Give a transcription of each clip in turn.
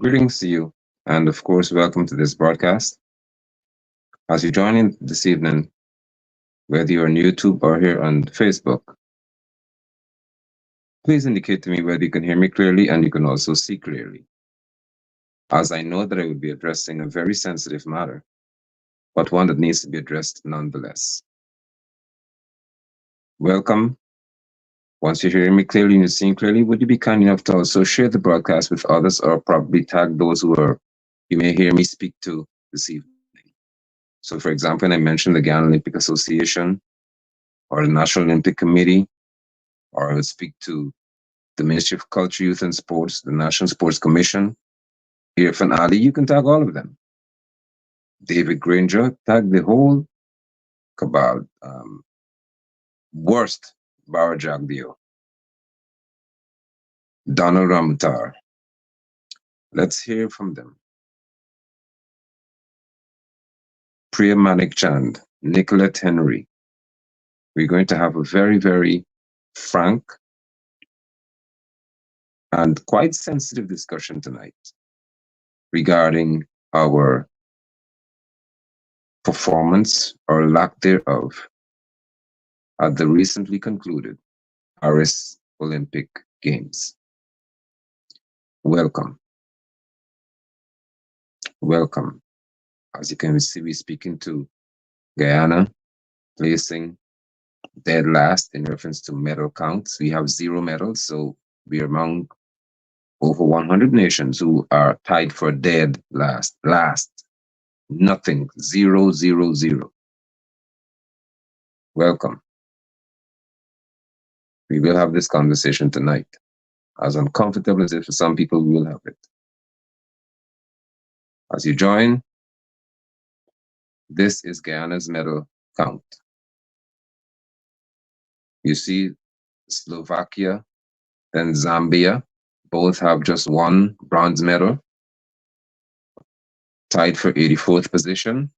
Greetings to you, and of course, welcome to this broadcast. As you join in this evening, whether you're on YouTube or here on Facebook, please indicate to me whether you can hear me clearly and you can also see clearly, as I know that I will be addressing a very sensitive matter, but one that needs to be addressed nonetheless. Welcome. Once you're hearing me clearly and you're seeing clearly, would you be kind enough to also share the broadcast with others or probably tag those you may hear me speak to this evening? So, for example, when I mentioned the Guyana Olympic Association or the National Olympic Committee, or I would speak to the Ministry of Culture, Youth and Sports, the National Sports Commission, Irfan Ali, you can tag all of them. David Granger, tag the whole cabal. Worst, Bara Jagdeo. Donald Ramutar. Let's hear from them. Priya Manik Chand, Nicolette Henry. We're going to have a very, very frank and quite sensitive discussion tonight regarding our performance or lack thereof at the recently concluded Paris Olympic Games. Welcome. Welcome. As you can see, we're speaking to Guyana, placing dead last in reference to medal counts. We have 0 medals, so we are among over 100 nations who are tied for dead last. Nothing. 0, 0, 0. Welcome. We will have this conversation tonight. As uncomfortable as it is for some people, we will have it. As you join, this is Guyana's medal count. You see Slovakia, then Zambia, both have just 1 bronze medal, tied for 84th position.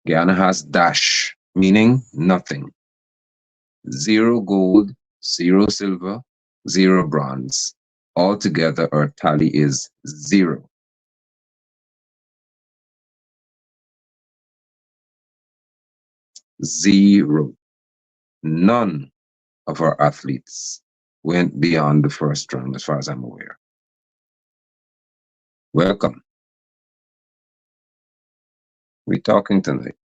Guyana has dash, meaning nothing. 0 gold, 0 silver, 0 bronze. Altogether, our tally is 0. Zero. None of our athletes went beyond the first round, as far as I'm aware. Welcome. We're talking tonight.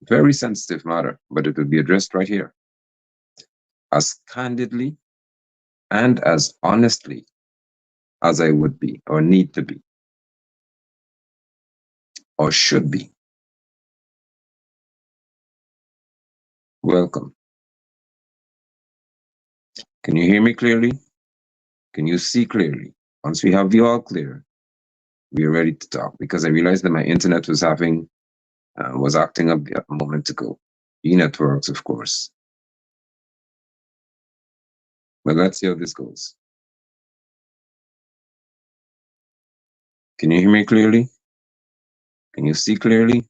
Very sensitive matter, but it will be addressed right here. As candidly and as honestly as I would be, or need to be, or should be. Welcome. Can you hear me clearly? Can you see clearly? Once we have the all clear, we are ready to talk, because I realized that my internet was acting up a moment ago. E-networks, of course. But let's see how this goes. Can you hear me clearly? Can you see clearly?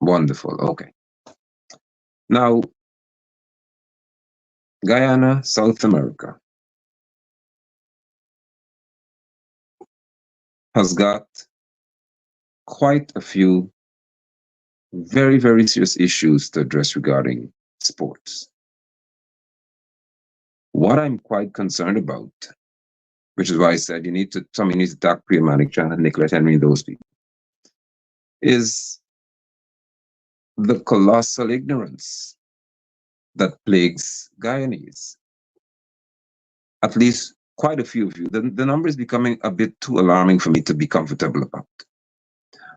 Wonderful. Okay. Now, Guyana, South America, has got quite a few very, very serious issues to address regarding sports. What I'm quite concerned about, which is why I said somebody needs to talk Priya Manik Chand and Nicolette Henry, those people, is the colossal ignorance that plagues Guyanese. At least quite a few of you. The number is becoming a bit too alarming for me to be comfortable about.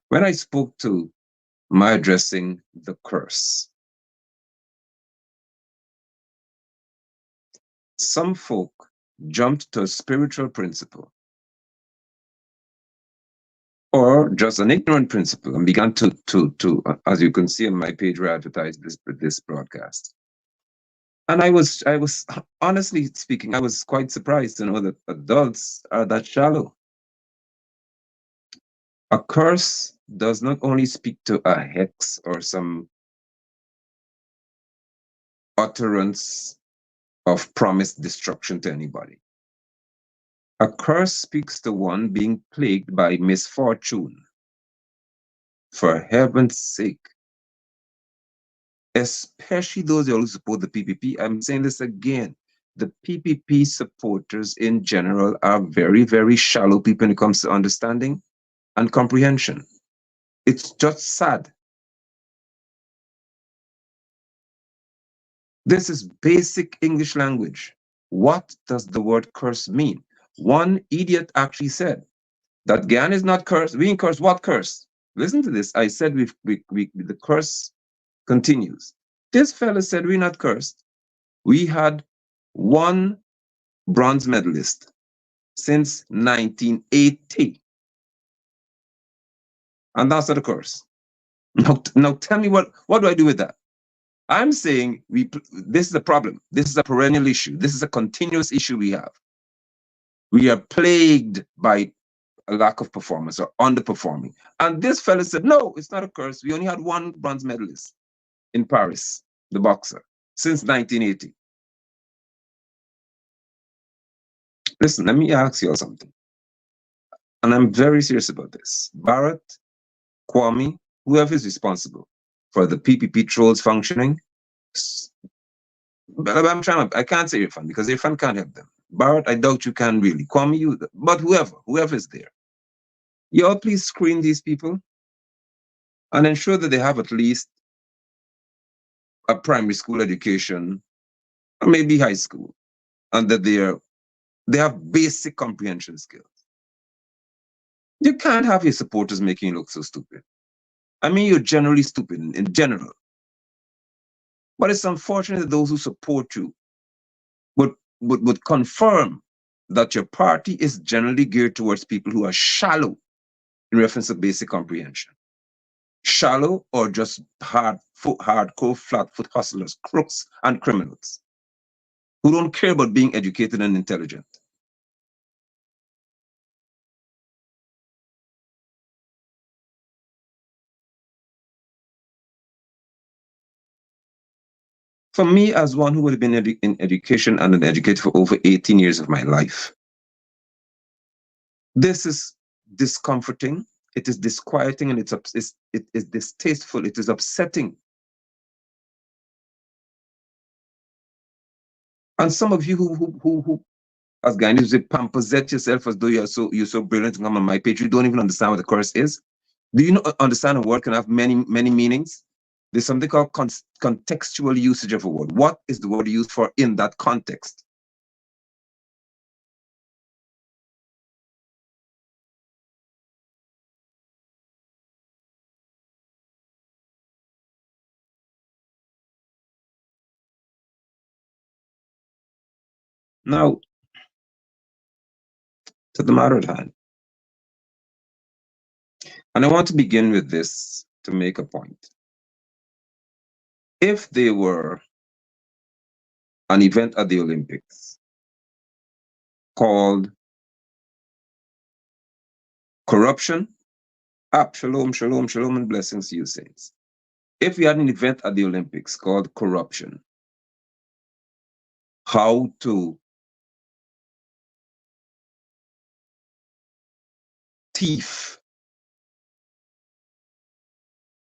When I spoke to my addressing the curse, some folk jumped to a spiritual principle or just an ignorant principle and began to as you can see on my page where I advertise this broadcast. And I was honestly speaking, I was quite surprised to know that adults are that shallow. A curse does not only speak to a hex or some utterance of promised destruction to anybody. A curse speaks to one being plagued by misfortune. For heaven's sake, especially those who support the PPP. I'm saying this again. The PPP supporters in general are very, very shallow people when it comes to understanding and comprehension. It's just sad. This is basic English language. What does the word curse mean? One idiot actually said that Guyana is not cursed. We ain't cursed. What curse? Listen to this. I said the curse continues. This fella said we're not cursed. We had one bronze medalist since 1980. And that's not a curse. Now tell me what do I do with that? I'm saying this is a problem. This is a perennial issue. This is a continuous issue we have. We are plagued by a lack of performance or underperforming. And this fellow said, no, it's not a curse. We only had one bronze medalist in Paris, the boxer, since 1980. Listen, let me ask you all something. And I'm very serious about this. Barrett, Kwame, whoever is responsible for the PPP trolls functioning, but I can't say Irfan because Irfan can't help them. Barrett, I doubt you can really. Kwame, you, but whoever is there, you all please screen these people and ensure that they have at least a primary school education or maybe high school, and that they have basic comprehension skills. You can't have your supporters making you look so stupid. I mean, you're generally stupid in general. But it's unfortunate that those who support you would confirm that your party is generally geared towards people who are shallow in reference to basic comprehension. Shallow or just hardcore, flat-foot hustlers, crooks, and criminals who don't care about being educated and intelligent. For me, as one who would have been in education and an educator for over 18 years of my life, this is discomforting, it is disquieting, and it is distasteful, it is upsetting. And some of you who as Guyanese say, pamposet yourself as though you're so brilliant to come on my page, you don't even understand what the curse is. Do you understand a word can have many meanings? There's something called contextual usage of a word. What is the word used for in that context? Now, to the matter at hand. And I want to begin with this to make a point. If there were an event at the Olympics called corruption, shalom, shalom, shalom, and blessings to you, saints. If we had an event at the Olympics called corruption, how to thief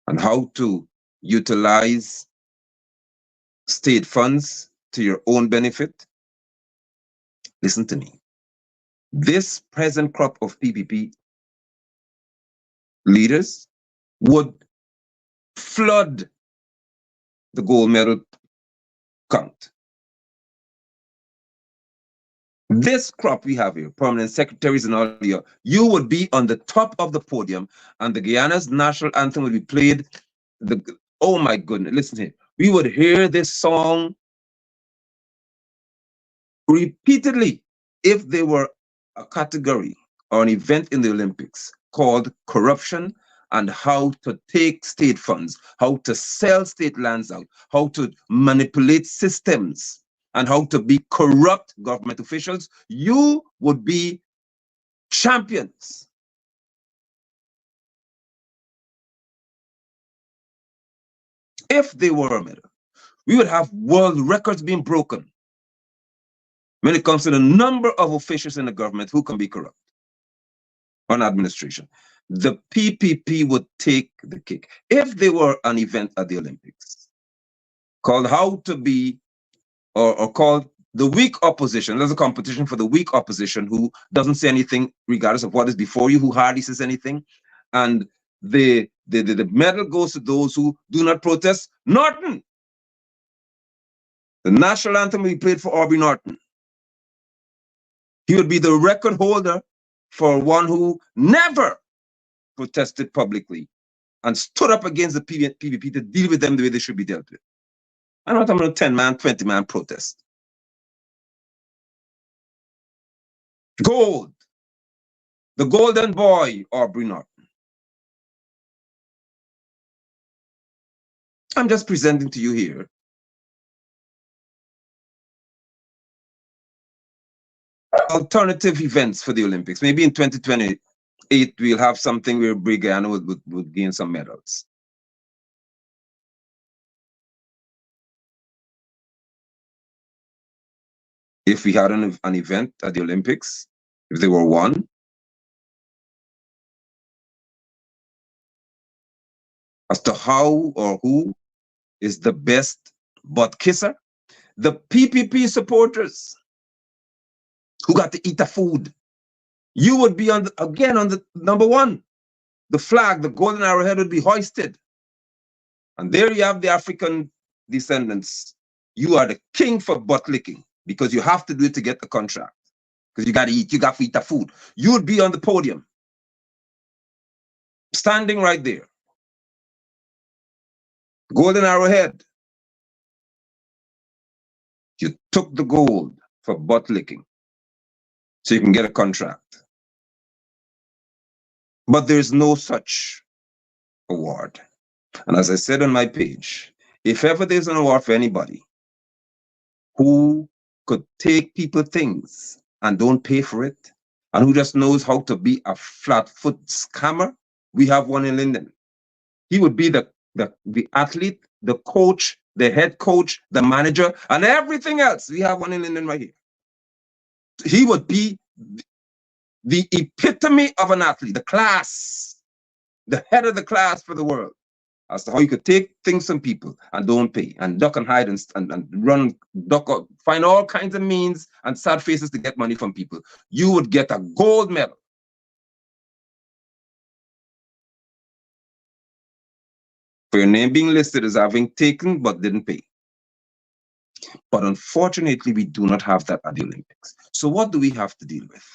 and how to utilize state funds to your own benefit, listen to me. This present crop of PPP leaders would flood the gold medal count. This crop we have here, permanent secretaries and all here, you would be on the top of the podium and the Guyana's national anthem would be played. Oh my goodness, listen here. We would hear this song repeatedly if there were a category or an event in the Olympics called corruption and how to take state funds, how to sell state lands out, how to manipulate systems, and how to be corrupt government officials, you would be champions. If they were a medal, we would have world records being broken. when it comes to the number of officials in the government who can be corrupt on administration, the PPP would take the cake. If there were an event at the Olympics called How to Be, or called the weak opposition, there's a competition for the weak opposition who doesn't say anything regardless of what is before you, who hardly says anything, and the medal goes to those who do not protest. Norton, the national anthem we played for Aubrey Norton. He would be the record holder for one who never protested publicly and stood up against the PPP to deal with them the way they should be dealt with. I'm not talking about 10-man, 20-man protest. Gold. The golden boy, Aubrey Norton. I'm just presenting to you here alternative events for the Olympics. Maybe in 2028, we'll have something where Guyana would gain some medals. If we had an event at the Olympics, if there were one, as to how or who is the best butt kisser, the PPP supporters who got to eat the food, you would be on the number one. The flag, the golden arrowhead, would be hoisted. And there you have the African descendants. You are the king for butt licking because you have to do it to get the contract. Because you got to eat, you got to eat the food. You would be on the podium, standing right there. Golden arrowhead. You took the gold for butt licking so you can get a contract. But there's no such award. And as I said on my page, if ever there's an award for anybody who could take people things and don't pay for it, and who just knows how to be a flat-foot scammer, we have one in Linden. He would be the athlete, the coach, the head coach, the manager, and everything else. We have one in Linden right here. He would be the epitome of an athlete, the class, the head of the class for the world, as to how you could take things from people and don't pay, and duck and hide and run, duck out, find all kinds of means and sad faces to get money from people. You would get a gold medal. For your name being listed as having taken but didn't pay. But unfortunately, we do not have that at the Olympics. So what do we have to deal with?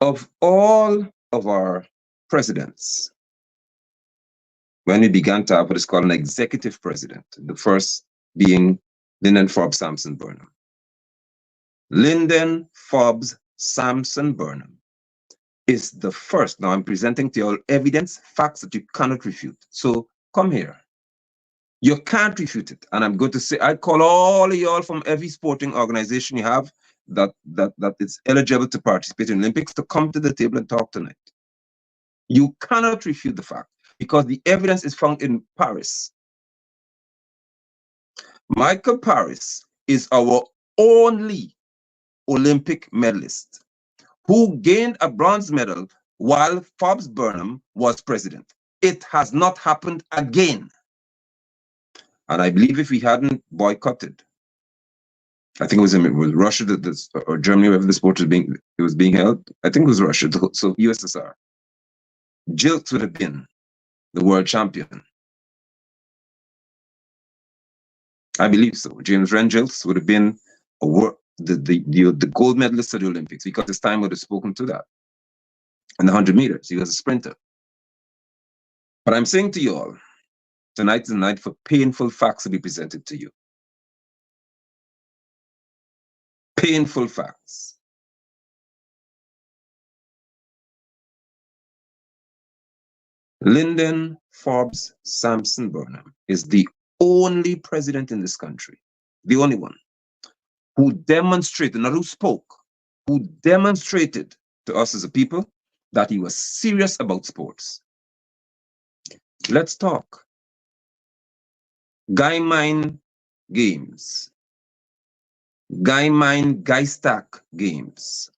Of all of our presidents, when we began to have what is called an executive president, the first being Lyndon Forbes Sampson Burnham. Lyndon Forbes Sampson Burnham is the first. Now I'm presenting to you all evidence, facts that you cannot refute. So come here. You can't refute it. And I'm going to say, I call all of y'all from every sporting organization you have that is eligible to participate in Olympics to come to the table and talk tonight. You cannot refute the fact because the evidence is found in Paris. Michael Paris is our only Olympic medalist who gained a bronze medal while Forbes Burnham was president. It has not happened again. And I believe if we hadn't boycotted, I think it was Russia or Germany, wherever the sport was being held. I think it was Russia, so USSR. Jilts would have been the world champion. I believe so. James Rengels would have been the gold medalist at the Olympics because his time would have spoken to that. And the 100 meters, he was a sprinter. But I'm saying to you all, tonight is the night for painful facts to be presented to you. Painful facts. Lyndon Forbes Sampson Burnham is the only president in this country, the only one, who demonstrated, not who spoke, who demonstrated to us as a people that he was serious about sports. Let's talk. Guy mine games, Guy Mine, Guy Stack games,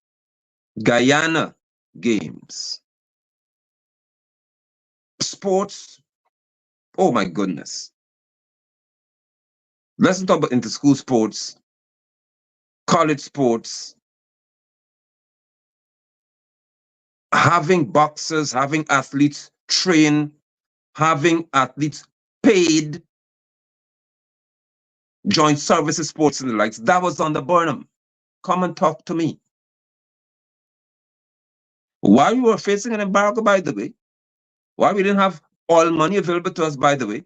Guyana games, sports. Oh my goodness. Let's talk about inter-school sports, college sports, having boxers, having athletes train, having athletes paid, joint services, sports and the likes. That was under Burnham. Come and talk to me. While we were facing an embargo, by the way, while we didn't have all money available to us, by the way,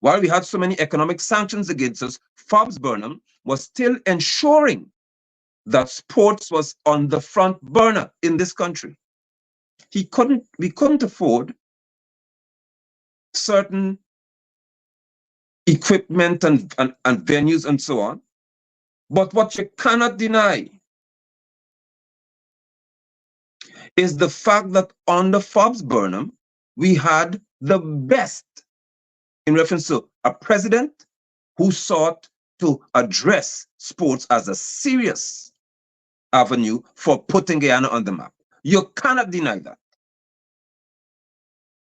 while we had so many economic sanctions against us, Burnham was still ensuring that sports was on the front burner in this country. We couldn't afford certain equipment and venues and so on. But what you cannot deny is the fact that under Burnham, we had the best in reference to a president who sought to address sports as a serious avenue for putting Guyana on the map. You cannot deny that.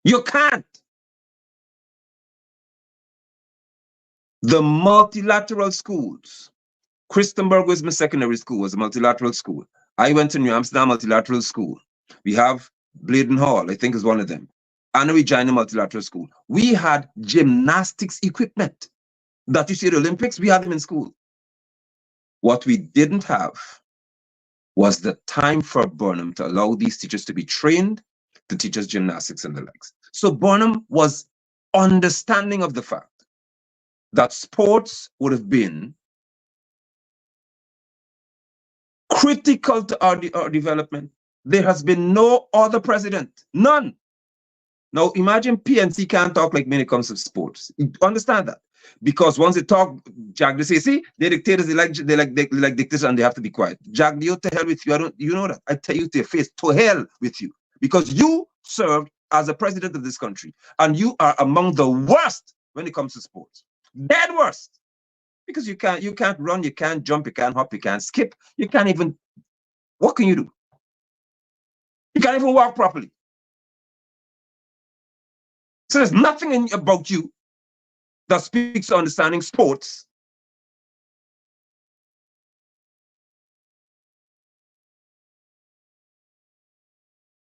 You can't. The multilateral schools. Christenberg was my secondary school, was a multilateral school. I went to New Amsterdam Multilateral School. We have Bladen Hall, I think is one of them. Anna Regina Multilateral School. We had gymnastics equipment that you see at the Olympics, we had them in school. What we didn't have was the time for Burnham to allow these teachers to be trained to teach us gymnastics and the likes. So Burnham was understanding of the fact that sports would have been critical to our development. There has been no other president, none. Now imagine PNC can't talk like me when it comes to sports. You understand that? Because once they talk, Jack, they say, see, they're dictators, they like dictators and they have to be quiet. Jack, you to hell with you. You know that. I tell you to your face, to hell with you. Because you served as a president of this country and you are among the worst when it comes to sports. Dead worst. Because you can't run, you can't jump, you can't hop, you can't skip, you can't even, what can you do? You can't even walk properly. So there's nothing about you that speaks to understanding sports.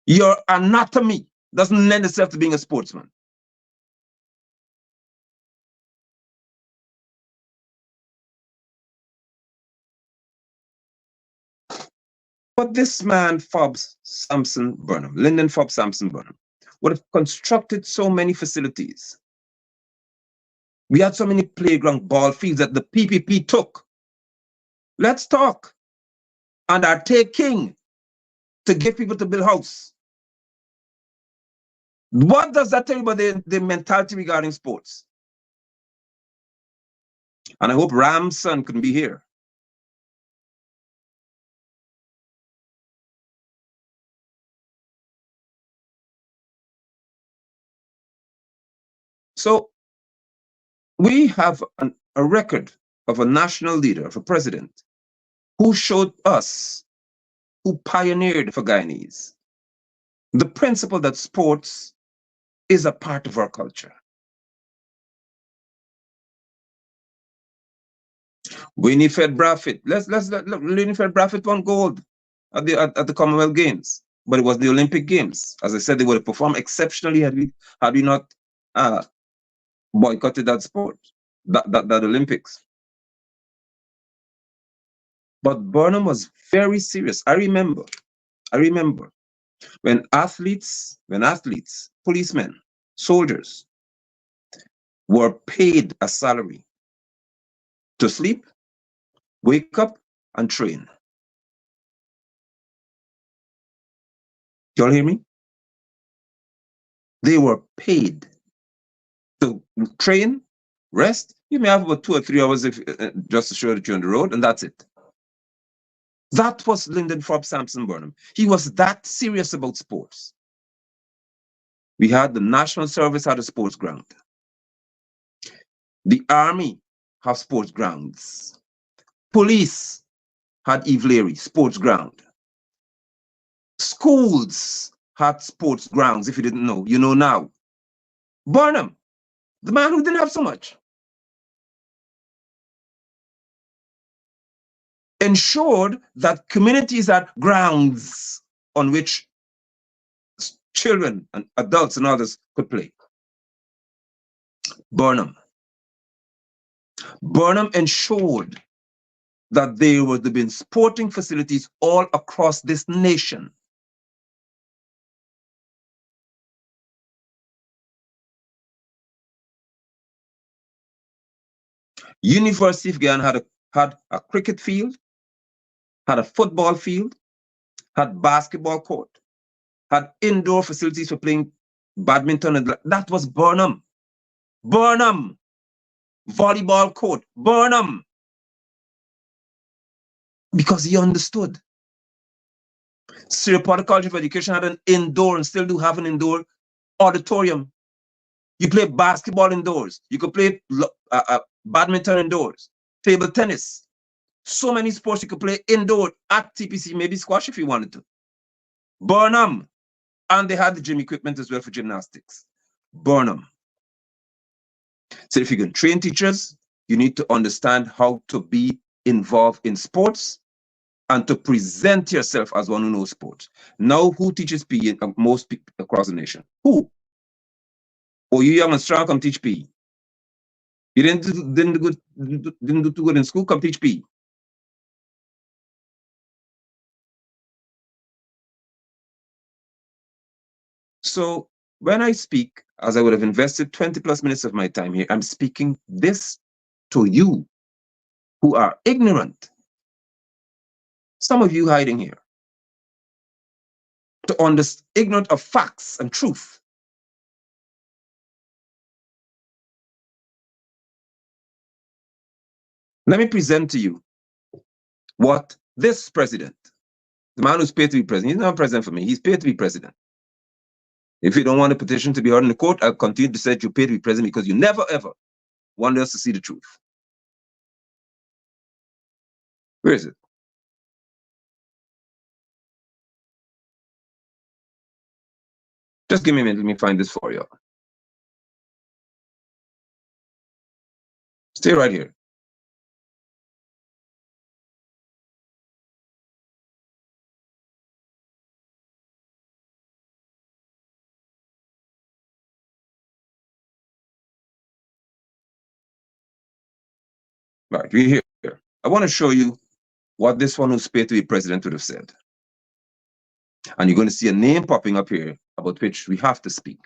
Your anatomy doesn't lend itself to being a sportsman. But this man, Lyndon Forbes Sampson Burnham, would have constructed so many facilities. We had so many playground ball fields that the PPP took. Let's talk. And are taking to get people to build house. What does that tell you about the mentality regarding sports? And I hope Ram's son can be here. So we have a record of a national leader, of a president, who showed us, who pioneered for Guyanese, the principle that sports is a part of our culture. Winifred Brafitt, Winifred Brafitt won gold at the Commonwealth Games, but it was the Olympic Games. As I said, they would have performed exceptionally had we not boycotted that sport, that Olympics. But Burnham was very serious. I remember when athletes, policemen, soldiers were paid a salary to sleep, wake up, and train. Y'all hear me? They were paid to train, rest. You may have about 2 or 3 hours if just to show that you're on the road, and that's it. That was Lyndon Forbes Sampson Burnham. He was that serious about sports. We had the National Service had a sports ground. The Army have sports grounds. Police had Eve Leary, sports ground. Schools had sports grounds. If you didn't know, you know now. Burnham, the man who didn't have so much, ensured that communities had grounds on which children and adults and others could play. Burnham ensured that there would have been sporting facilities all across this nation. University of Guyana had a cricket field, had a football field, had basketball court, had indoor facilities for playing badminton, and that was Burnham. Burnham, volleyball court, Burnham, because he understood. Siripota College of Education had an indoor, and still do have an indoor auditorium. You play basketball indoors. You could play badminton indoors, table tennis. So many sports you could play indoor at TPC, maybe squash if you wanted to. Burnham. And they had the gym equipment as well for gymnastics. Burnham. So if you can train teachers, you need to understand how to be involved in sports and to present yourself as one who knows sports. Now, who teaches PE most people across the nation? Who? Oh, you young and strong, come teach PE. You didn't do too good in school, come teach PE. So when I speak, as I would have invested 20+ minutes of my time here, I'm speaking this to you who are ignorant. Some of you hiding here, to understand, ignorant of facts and truth. Let me present to you what this president, the man who's paid to be president, he's not president for me, he's paid to be president. If you don't want a petition to be heard in the court, I'll continue to say you're paid to be president because you never ever want us to see the truth. Where is it? Just give me a minute, let me find this for you. Stay right here. Right, we're here. I want to show you what this one who's paid to be president would have said. And you're going to see a name popping up here about which we have to speak.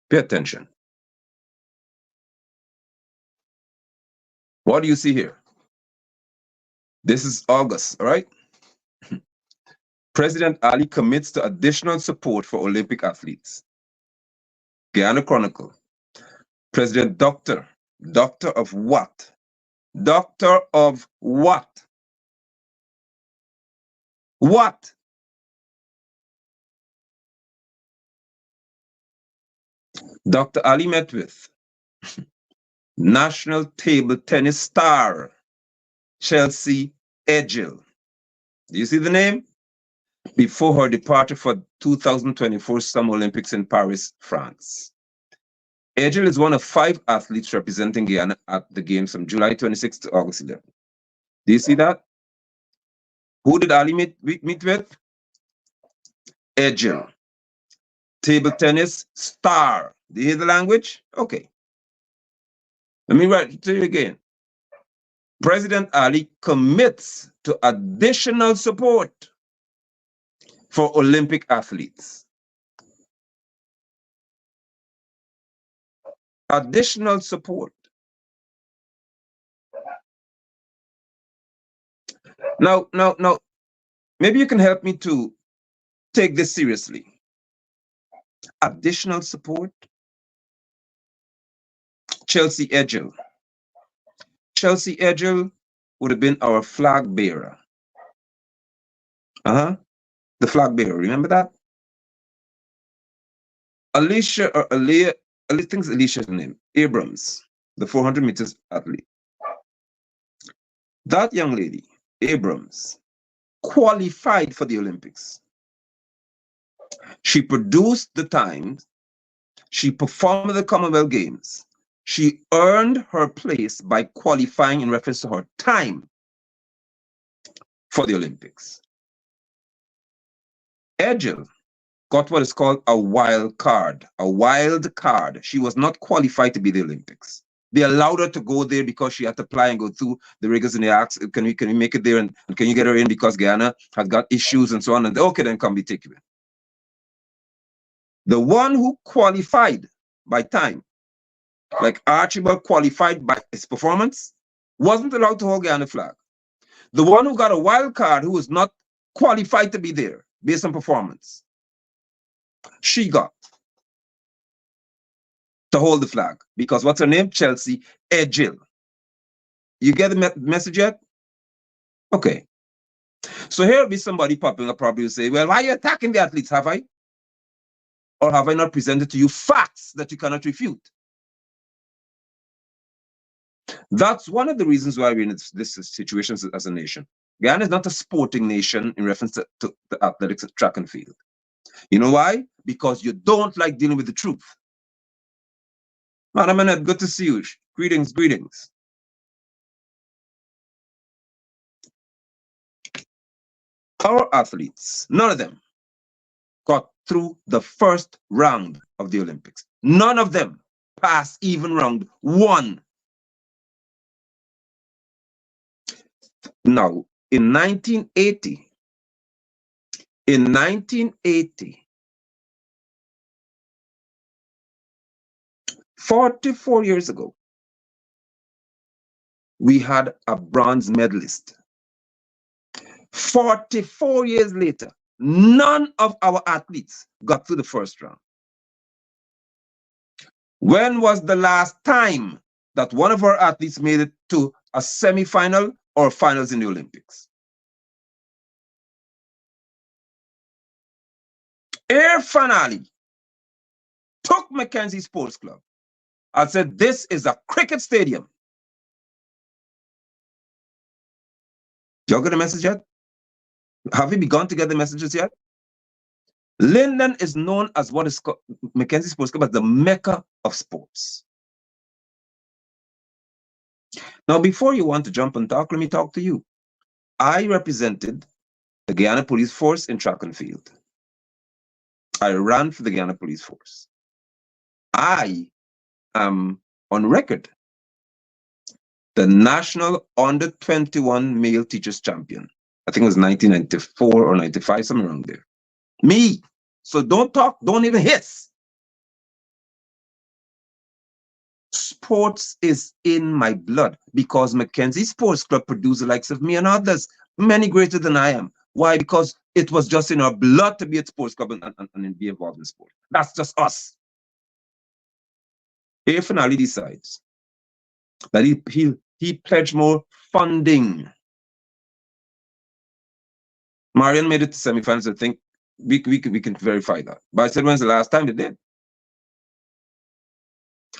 Pay attention. What do you see here? This is August, all right? President Ali commits to additional support for Olympic athletes. Guyana Chronicle. President Doctor of what? Doctor of what? What? Dr. Ali met with national table tennis star Chelsea Edgell. Do you see the name? Before her departure for 2024 Summer Olympics in Paris, France. Edgell is one of 5 athletes representing Guyana at the games from July 26 to August 11. Do you see that? Who did Ali meet with? Edgell. Table tennis star. Do you hear the language? Okay. Let me write it to you again. President Ali commits to additional support for Olympic athletes. Additional support. Now, maybe you can help me to take this seriously. Additional support. Chelsea Edgell. Chelsea Edgell would have been our flag bearer. The flag bearer, remember that? Alicia, or Alea, I think it's Alicia's name, Abrams. the 400 meters athlete. That young lady, Abrams, qualified for the Olympics. She produced the times. She performed at the Commonwealth Games. She earned her place by qualifying in reference to her time for the Olympics. Edgel got what is called a wild card. A wild card. She was not qualified to be the Olympics. They allowed her to go there because she had to apply and go through the rigors, and they asked, can we make it there, and can you get her in because Guyana has got issues and so on, and okay, then come be take you in. The one who qualified by time, like Archibald qualified by his performance, wasn't allowed to hold Guyana flag. The one who got a wild card, who was not qualified to be there based on performance, she got to hold the flag because what's her name? Chelsea Edgel. You get the message yet? Okay. So here will be somebody popping up, probably will say, well, why are you attacking the athletes? Have I? Or have I not presented to you facts that you cannot refute? That's one of the reasons why we're in this situation as a nation. Guyana is not a sporting nation in reference to the athletics, track and field. You know why? Because you don't like dealing with the truth. Madam Annette, good to see you. Greetings, greetings. Our athletes, none of them got through the first round of the Olympics. None of them passed even round one. Now, in 1980, 44 years ago, we had a bronze medalist. 44 years later, none of our athletes got through the first round. When was the last time that one of our athletes made it to a semi-final or finals in the Olympics? Air Finale took Mackenzie Sports Club and said, this is a cricket stadium. Y'all get the message yet? Have we begun to get the messages yet? Linden is known as what is called Mackenzie Sports Club as the Mecca of sports. Now, before you want to jump and talk, let me talk to you. I represented the Guyana Police Force in track and field. I ran for the Guyana Police Force. I am on record the national under 21 male teachers champion. I think it was 1994 or 95, somewhere around there. Me. So don't talk, don't even hiss. Sports is in my blood because Mackenzie Sports Club produced the likes of me and others, many greater than I am. Why? Because it was just in our blood to be at sports club and be involved in sport. That's just us. Air Finale decides that he pledged more funding. Marion made it to semifinals. I think we can verify that. But I said, when's the last time they did?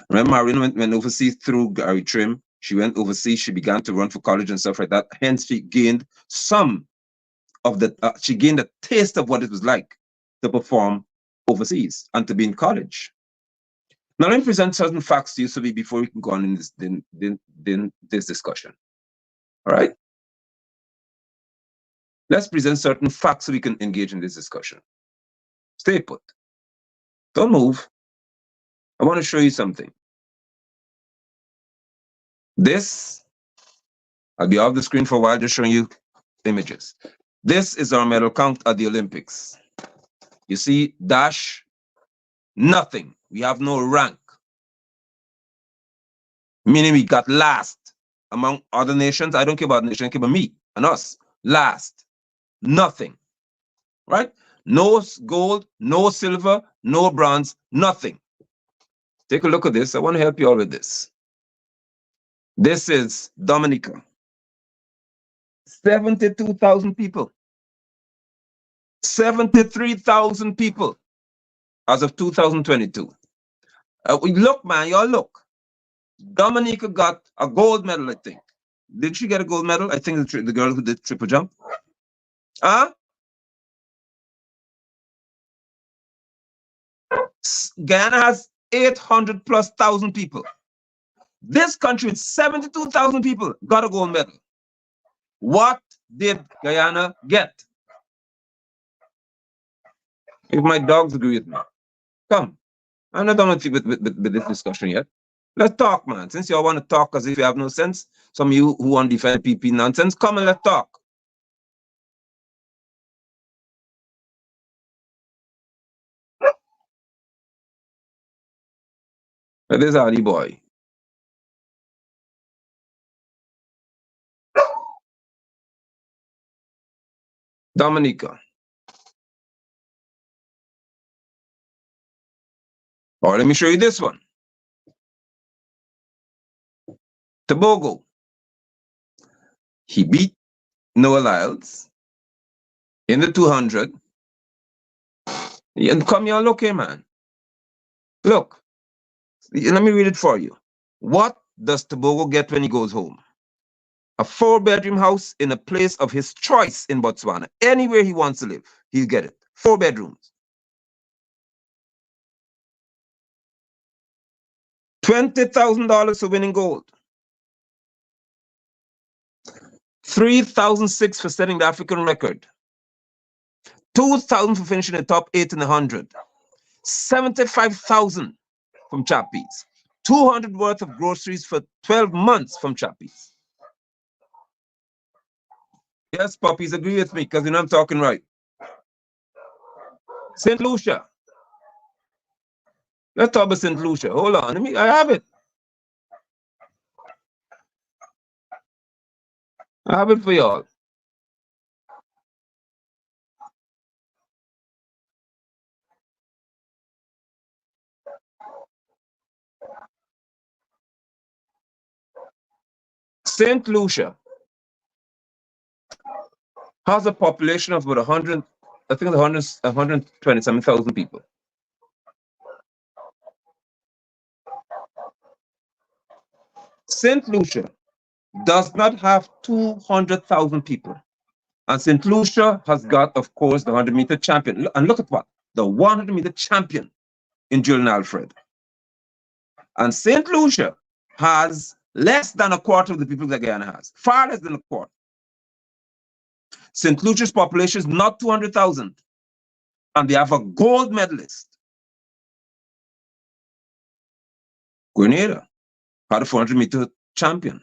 Remember, Marion went overseas through Gary Trim. She went overseas. She began to run for college and stuff like that. Hence, she gained some of the. She gained a taste of what it was like to perform overseas and to be in college. Now, let me present certain facts to you, so before we can go on in this discussion. All right. Let's present certain facts so we can engage in this discussion. Stay put. Don't move. I want to show you something. This, I'll be off the screen for a while, just showing you images. This is our medal count at the Olympics. You see, dash, nothing. We have no rank. Meaning we got last among other nations. I don't care about the nation, I care about me and us. Last. Nothing. Right? No gold, no silver, no bronze, nothing. Take a look at this. I want to help you all with this. This is Dominica. 72,000 people. 73,000 people as of 2022. Look, man, y'all look. Dominica got a gold medal, I think. Did she get a gold medal? I think the girl who did triple jump. Huh? Guyana has 800 plus thousand people. This country with 72,000 people got a gold medal. What did Guyana get? If my dogs agree with me, come. I'm not done with this discussion yet. Let's talk, man. Since you all want to talk as if you have no sense, some of you who want to defend PP nonsense, come and let's talk. This is Hardy boy. Dominica. Or let me show you this one. Tobago. He beat Noah Lyles in the 200. And come here, look here, man. Look. Let me read it for you. What does Tobago get when he goes home? A 4-bedroom house in a place of his choice in Botswana. Anywhere he wants to live, he'll get it. 4 bedrooms. $20,000 for winning gold. $3,006 for setting the African record. $2,000 for finishing the top 8 in the 100. $75,000 from Chappies. $200 worth of groceries for 12 months from Chappies. Yes, puppies, agree with me, because you know I'm talking right. St. Lucia. Let's talk about St. Lucia. Hold on, I have it. I have it for y'all. St. Lucia has a population of about 100, I think it's 127,000 people. St. Lucia does not have 200,000 people. And St. Lucia has got, of course, the 100-meter champion. And look at what? The 100-meter champion in Julian Alfred. And St. Lucia has less than a quarter of the people that Guyana has. Far less than a quarter. St. Lucia's population is not 200,000. And they have a gold medalist. Grenada had a 400-meter champion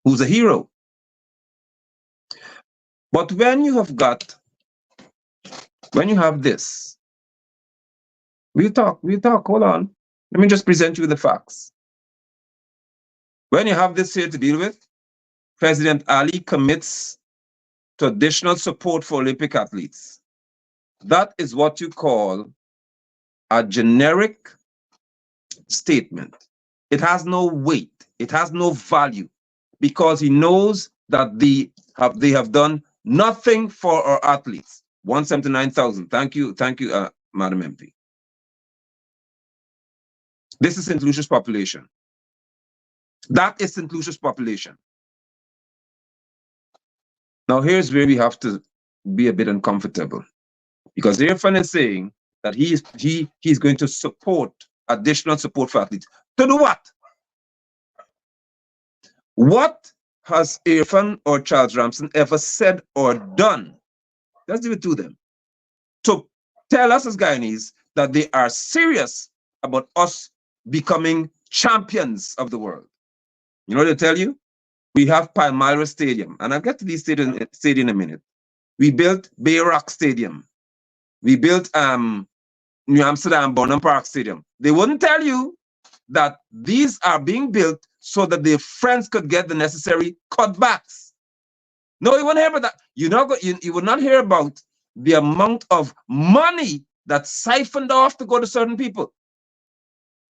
who's a hero. But when you have this, we'll talk, hold on. Let me just present you with the facts. When you have this here to deal with, President Ali commits to additional support for Olympic athletes. That is what you call a generic statement. It has no weight. It has no value because he knows that they have done nothing for our athletes. 179,000. Thank you, Madam MP. This is St. Lucia's population. That is St. Lucia's population. Now here's where we have to be a bit uncomfortable, because Irfan is saying that he's going to support additional support for athletes. To do what? What has Irfan or Charles Ramsden ever said or done? Let's give it to them. To tell us as Guyanese that they are serious about us becoming champions of the world. You know what they tell you? We have Palmyra Stadium, and I'll get to these stadium in a minute. We built Bay Rock Stadium. We built New Amsterdam Burnham Park Stadium. They wouldn't tell you that these are being built so that their friends could get the necessary cutbacks. No, you wouldn't hear about that. You would not hear about the amount of money that's siphoned off to go to certain people.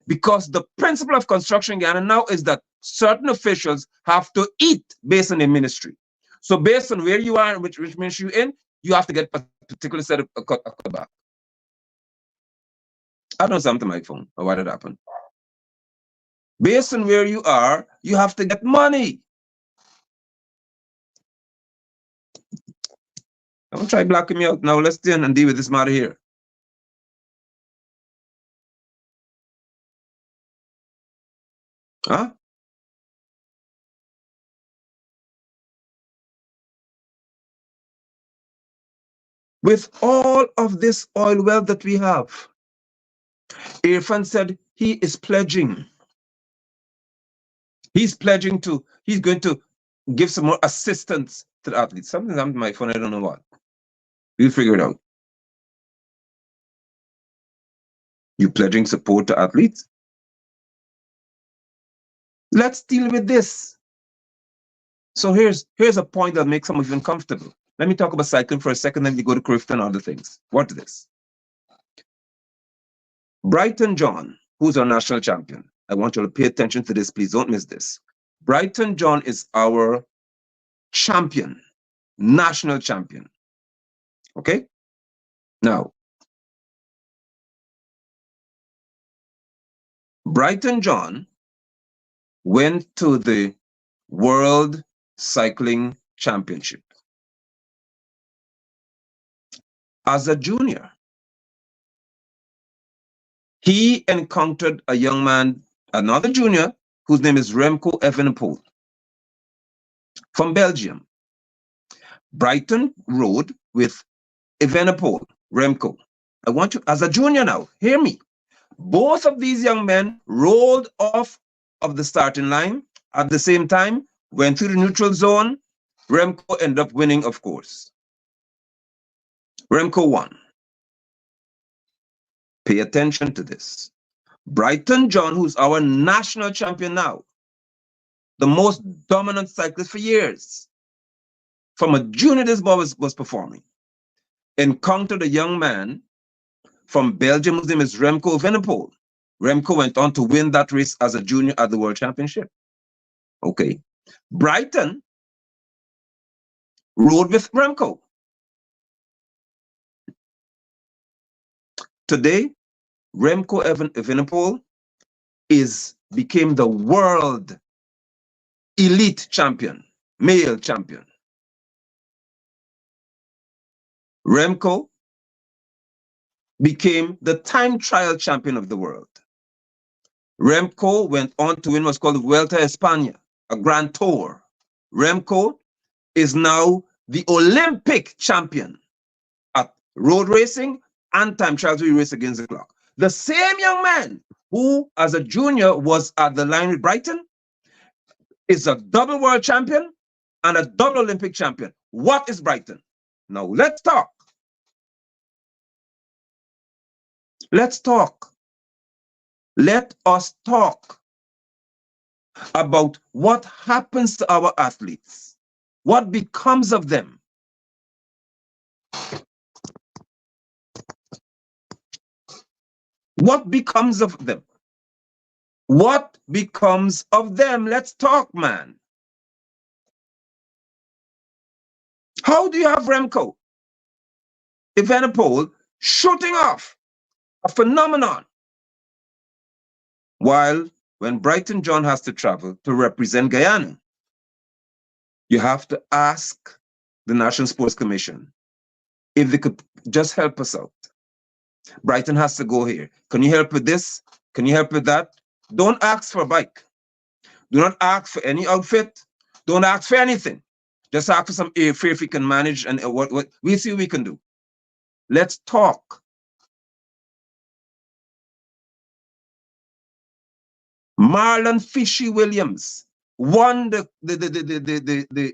Because the principle of construction in Guyana now is that certain officials have to eat based on their ministry. So based on where you are and which ministry you're in, you have to get a particular set of cutback. I don't know something to my phone. Or why did it happen? Based on where you are, you have to get money. Don't try blocking me out now. Let's deal and deal with this matter here. Huh? With all of this oil wealth that we have, Irfan said he is pledging. He's pledging he's going to give some more assistance to the athletes. Something's happened to my phone, I don't know what. We'll figure it out. You pledging support to athletes? Let's deal with this. So here's a point that makes some of you uncomfortable. Let me talk about cycling for a second, then we go to Clifton and other things. What's this? Brighton John, who's our national champion. I want you to pay attention to this, please don't miss this. Brighton John is our champion, national champion. Okay? Now, Brighton John went to the World Cycling Championship as a junior. He encountered a young man, another junior, whose name is Remco Evenepoel from Belgium. Brighton rode with Evenepoel, Remco. I want you, as a junior now, hear me. Both of these young men rolled off of the starting line at the same time, went through the neutral zone. Remco ended up winning, of course. Remco won. Pay attention to this. Brighton John, who's our national champion now, the most dominant cyclist for years, from a junior this boy was performing, encountered a young man from Belgium whose name is Remco Evenepoel. Remco went on to win that race as a junior at the World Championship. Okay. Brighton rode with Remco. Today, Remco Evenepoel became the world elite champion, male champion. Remco became the time trial champion of the world. Remco went on to win what's called the Vuelta a España, a Grand Tour. Remco is now the Olympic champion at road racing and time trials where he race against the clock. The same young man who, as a junior, was at the line with Brighton is a double world champion and a double Olympic champion. What is Brighton? Now let's talk. Let's talk. Let us talk about what happens to our athletes. What becomes of them? What becomes of them? What becomes of them? Let's talk, man. How do you have Remco Evenepoel shooting off, a phenomenon, while when Brighton John has to travel to represent Guyana, you have to ask the National Sports Commission if they could just help us out. Brighton has to go here. Can you help with this? Can you help with that? Don't ask for a bike. Do not ask for any outfit. Don't ask for anything. Just ask for some airfare if we can manage, and what we'll see what we can do. Let's talk. Marlon Fishy Williams won the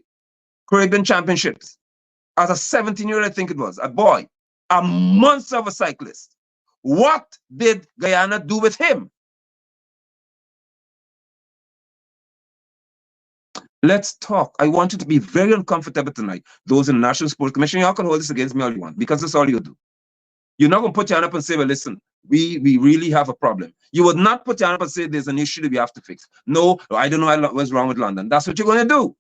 Caribbean Championships as a 17-year-old, I think it was, a boy, a monster of a cyclist. What did Guyana do with him? Let's talk. I want you to be very uncomfortable tonight. Those in the National Sports Commission, y'all can hold this against me all you want, because that's all you do. You're not going to put your hand up and say, well, listen, we really have a problem. You would not put your hand up and say there's an issue that we have to fix. No, I don't know what's wrong with London. That's what you're going to do.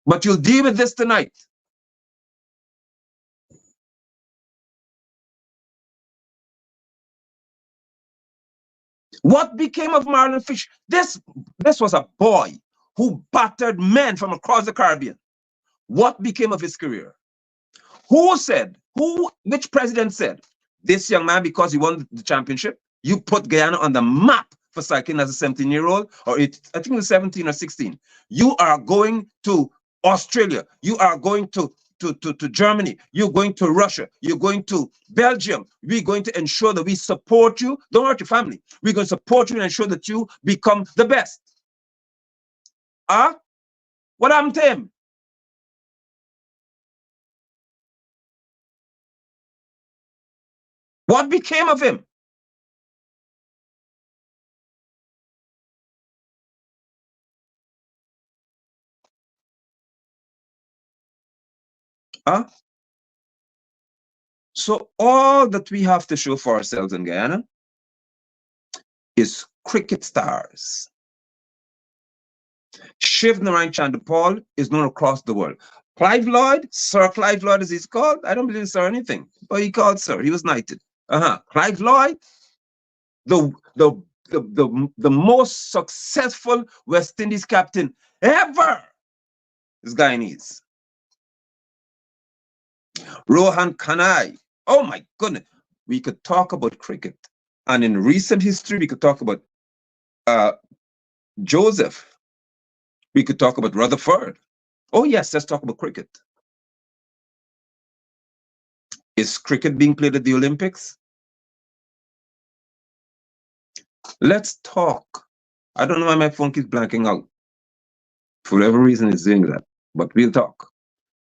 But you'll deal with this tonight. What became of Marlon Fish? This was a boy who battered men from across the Caribbean. What became of his career? Which president said, this young man, because he won the championship, you put Guyana on the map for cycling as a 17-year-old, or I think it was 17 or 16. You are going to Australia. You are going to Germany. You're going to Russia. You're going to Belgium. We're going to ensure that we support you. Don't hurt your family. We're going to support you and ensure that you become the best. What happened to him? What became of him? So all that we have to show for ourselves in Guyana is cricket stars. Shiv Narayan Chandapal is known across the world. Clive Lloyd, Sir Clive Lloyd as he's called, I don't believe Sir anything, but he called Sir, he was knighted. Clive Lloyd, the most successful West Indies captain ever is Guyanese. Rohan Kanai, oh my goodness. We could talk about cricket. And in recent history, we could talk about Joseph. We could talk about Rutherford. Oh yes, let's talk about cricket. Is cricket being played at the Olympics? Let's talk. I don't know why my phone keeps blanking out. For whatever reason, it's doing that. But we'll talk.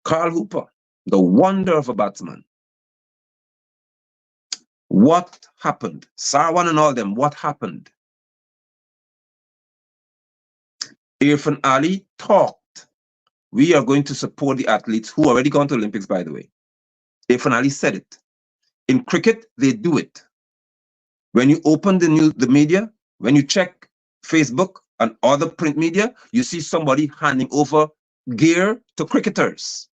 Carl Hooper, the wonder of a batsman. What happened? Sarwan and all them, what happened? Irfan Ali talked. We are going to support the athletes who already gone to Olympics, by the way. Irfan Ali said it. In cricket, they do it. When you open the media, when you check Facebook and other print media, you see somebody handing over gear to cricketers.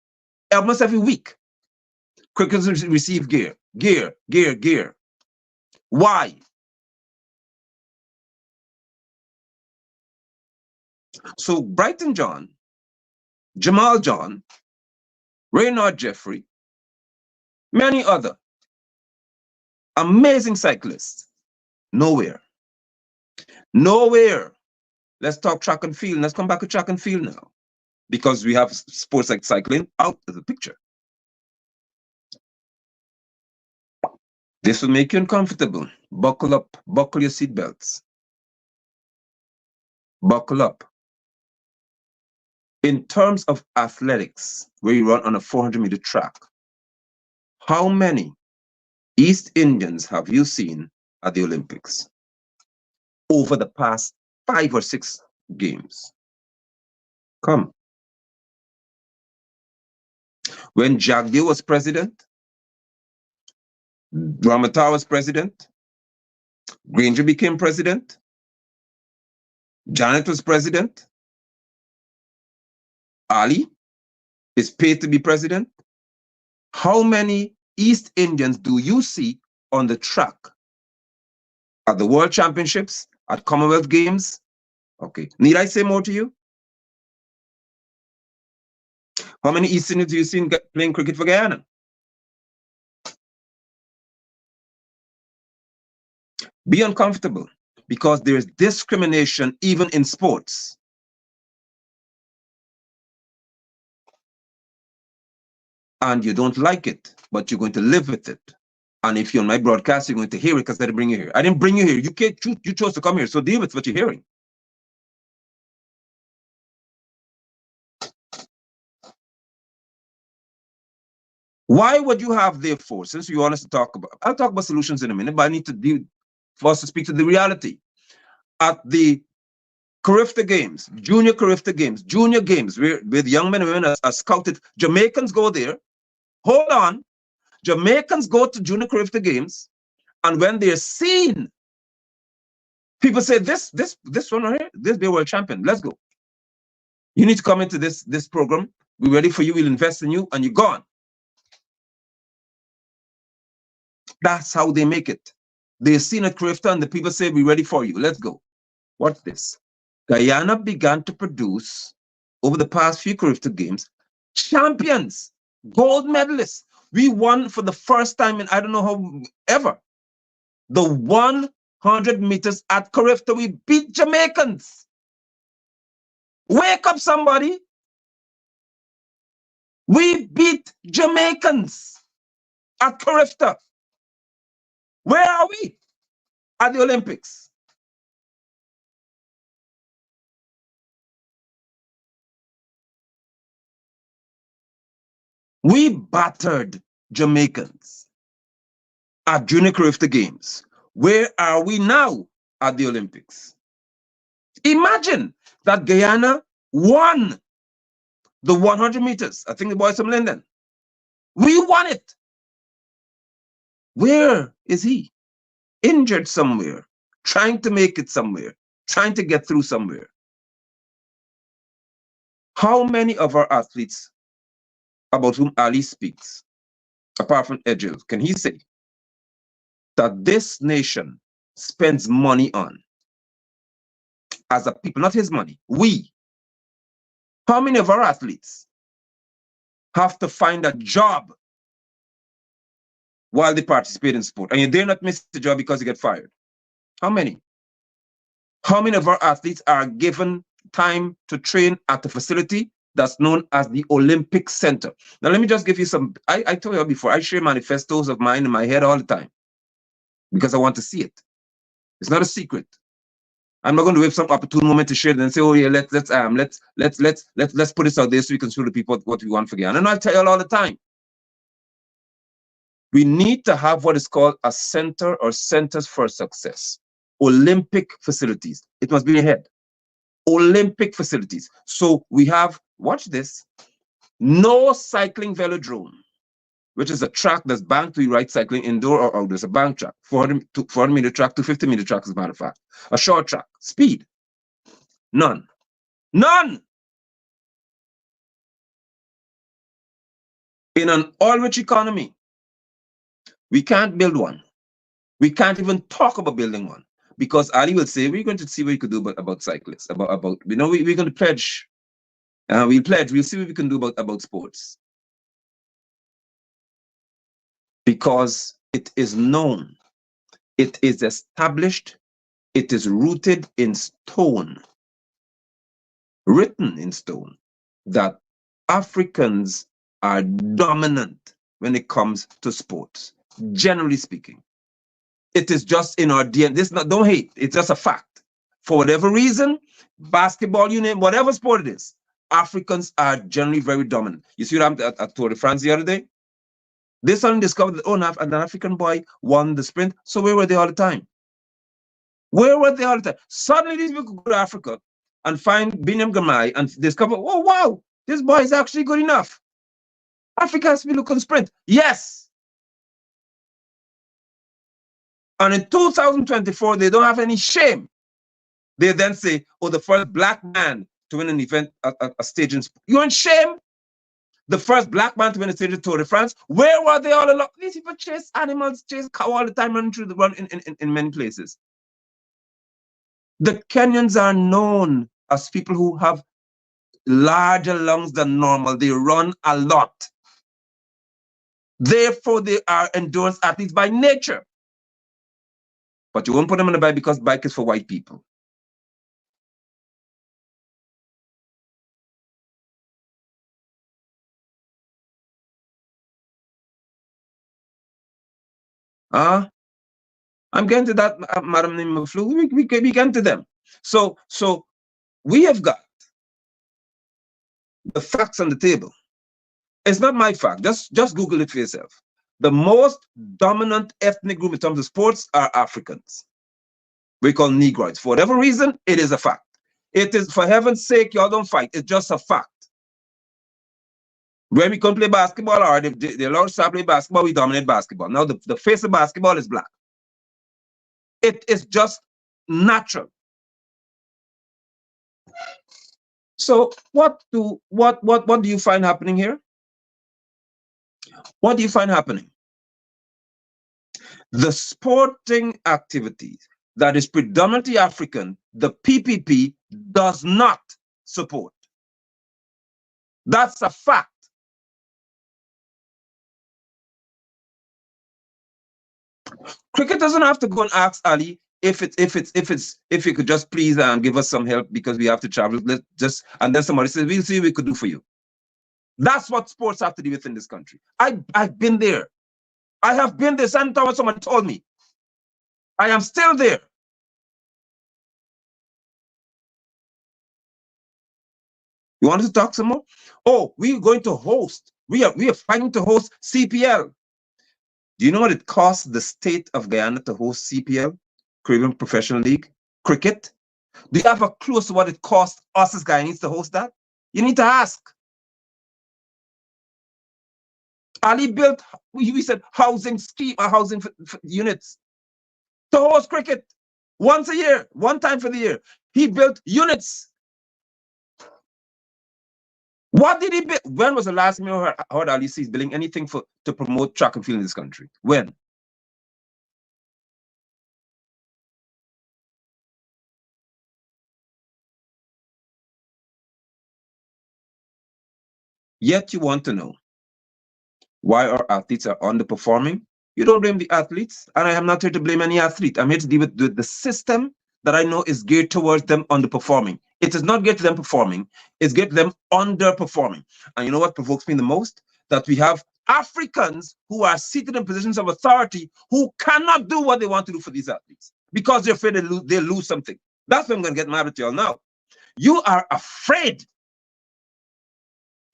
Almost every week, cricketers receive gear. Why? So Brighton John, Jamal John, Reynard Jeffrey, many other amazing cyclists, nowhere. Let's talk track and field. Let's come back to track and field now, because we have sports like cycling out of the picture. This will make you uncomfortable. Buckle up, buckle your seatbelts. Buckle up. In terms of athletics, where you run on a 400-meter track, how many East Indians have you seen at the Olympics over the past 5 or 6 games? Come. When Jagdeo was president, Ramatar was president, Granger became president, Janet was president, Ali is paid to be president. How many East Indians do you see on the track at the World Championships, at Commonwealth Games? Okay, need I say more to you? How many East Indians do you see playing cricket for Guyana? Be uncomfortable, because there is discrimination even in sports. And you don't like it, but you're going to live with it. And if you're on my broadcast, you're going to hear it, because I didn't bring you here. I didn't bring you here. You chose to come here, so deal with what you're hearing. Why would you have, therefore, since you want us to talk about, I'll talk about solutions in a minute, but I need to deal for us to speak to the reality. At the Carifta Games, Junior Carifta Games, Junior Games, where the young men and women are scouted, Jamaicans go there. Hold on. Jamaicans go to Junior Carifta Games, and when they're seen, people say, this one right here, this be a world champion, let's go. You need to come into this program. We're ready for you, we'll invest in you, and you're gone. That's how they make it. They've seen a crafter and the people say, we're ready for you. Let's go. Watch this. Guyana began to produce, over the past few crafter games, champions, gold medalists. We won for the first time in I don't know how ever. The 100 meters at Carifta, we beat Jamaicans. Wake up, somebody. We beat Jamaicans at Carifta. Where are we? At the Olympics. We battered Jamaicans at Junior Carifta Games. Where are we now at the Olympics? Imagine that Guyana won the 100 meters. I think the boys from London. We won it. Where is he? Injured somewhere, trying to make it somewhere, trying to get through somewhere. How many of our athletes about whom Ali speaks, apart from Edgel, can he say that this nation spends money on as a people, not his money, we? How many of our athletes have to find a job while they participate in sport, and you dare not miss the job because you get fired? How many? How many of our athletes are given time to train at the facility that's known as the Olympic Center? Now, let me just give you some, I told you before, I share manifestos of mine in my head all the time because I want to see it. It's not a secret. I'm not going to wait for some opportune moment to share it and say, oh yeah, let's put this out there so we can show the people what we want for Guyana. And I'll tell you all the time. We need to have what is called a center or centers for success. Olympic facilities. It must be ahead. Olympic facilities. So we have, watch this, no cycling velodrome, which is a track that's banked to right cycling indoor or outdoors, a bank track, 400 meter track, 250 meter track, as a matter of fact. A short track, speed, none. None! In an oil-rich economy, we can't build one. We can't even talk about building one because Ali will say, we're going to see what we could do about cyclists, about we're going to pledge. We'll pledge, we'll see what we can do about sports. Because it is known, it is established, it is rooted in stone, written in stone, that Africans are dominant when it comes to sports, generally speaking. It is just in our DNA. This not, don't hate, it's just a fact. For whatever reason, basketball, you name, whatever sport it is, Africans are generally very dominant. You see what happened at Tour de France the other day? They suddenly discovered that, oh, an African boy won the sprint. So where were they all the time? Where were they all the time? Suddenly these people go to Africa and find Burnham and discover, oh, wow, this boy is actually good enough. Africa has to be looking sprint. Yes. And in 2024, they don't have any shame. They then say, oh, the first black man to win an event, a stage in sport. You're in shame? The first black man to win a stage in Tour de France. Where were they all along? These people chase animals, chase cow all the time, running through the run in many places. The Kenyans are known as people who have larger lungs than normal. They run a lot. Therefore, they are endurance athletes by nature. But you won't put them on the bike because bike is for white people. I'm getting to that, Madam Nimaflu. We get to them. So we have got the facts on the table. It's not my fact. Just Google it for yourself. The most dominant ethnic group in terms of sports are Africans. We call Negroids. For whatever reason, it is a fact. It is, for heaven's sake, y'all don't fight. It's just a fact. When we come play basketball, or they allow us to play basketball, we dominate basketball. Now the face of basketball is black. It is just natural. So what do you find happening here? What do you find happening? The sporting activities that is predominantly African, the PPP does not support. That's a fact. Cricket doesn't have to go and ask Ali if you could just please give us some help because we have to travel. Let's just, and then somebody says, we'll see what we could do for you. That's what sports have to do with in this country. I've been there. I have been there. Sometimes someone told me. I am still there. You want to talk some more? Oh, we're going to host. We are fighting to host CPL. Do you know what it costs the state of Guyana to host CPL, Caribbean Professional League, cricket? Do you have a clue to what it costs us as Guyanese to host that? You need to ask. Ali built, we said, housing scheme, housing for units to host cricket once a year, one time for the year. He built units. What did he build? When was the last time you heard Ali C's building anything to promote track and field in this country? When? Yet you want to know why our athletes are underperforming. You don't blame the athletes, and I am not here to blame any athlete. I'm here to deal with the system that I know is geared towards them underperforming. It is not geared to them performing, it's geared to them underperforming. And you know what provokes me the most? That we have Africans who are seated in positions of authority who cannot do what they want to do for these athletes because they're afraid they'll lose something. That's when I'm going to get mad at y'all now. You are afraid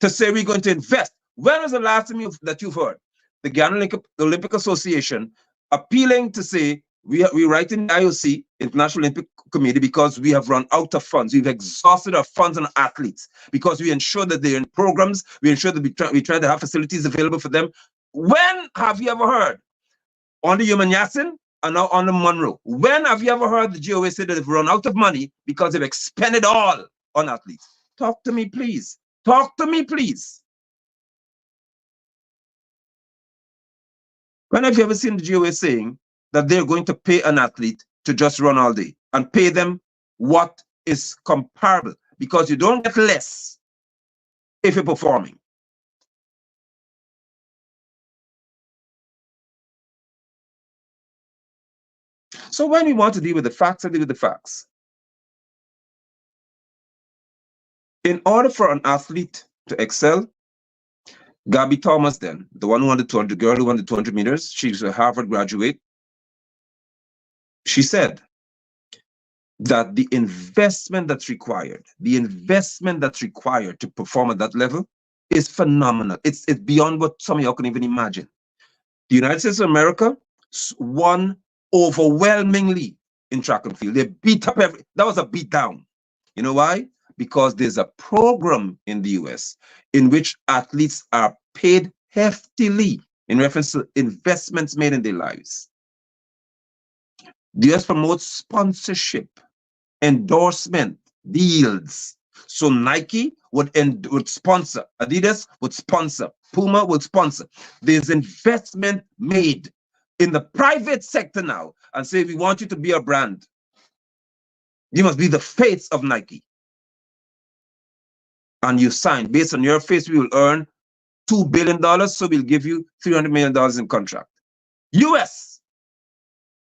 to say we're going to invest. When was the last time that you've heard the Guyana Olympic Association appealing to say we write in the IOC, International Olympic Committee, because we have run out of funds. We've exhausted our funds on athletes because we ensure that they're in programs. We ensure that we try to have facilities available for them. When have you ever heard on the Human Yassin and now on the Monroe? When have you ever heard the GOA say that they've run out of money because they've expended all on athletes? Talk to me, please. Talk to me, please. When have you ever seen the GOA saying that they're going to pay an athlete to just run all day and pay them what is comparable? Because you don't get less if you're performing. So when we want to deal with the facts, I deal with the facts. In order for an athlete to excel, Gabby Thomas, then, the one who won the 200, girl who won the 200 meters, she's a Harvard graduate. She said that the investment that's required to perform at that level is phenomenal. It's beyond what some of y'all can even imagine. The United States of America won overwhelmingly in track and field. They beat up that was a beat down. You know why? Because there's a program in the US in which athletes are paid heftily in reference to investments made in their lives. The US promotes sponsorship, endorsement, deals. So Nike would sponsor, Adidas would sponsor, Puma would sponsor. There's investment made in the private sector now and say, we want you to be a brand. You must be the face of Nike. And you sign, based on your face, we will earn $2 billion, so we'll give you $300 million in contract. US,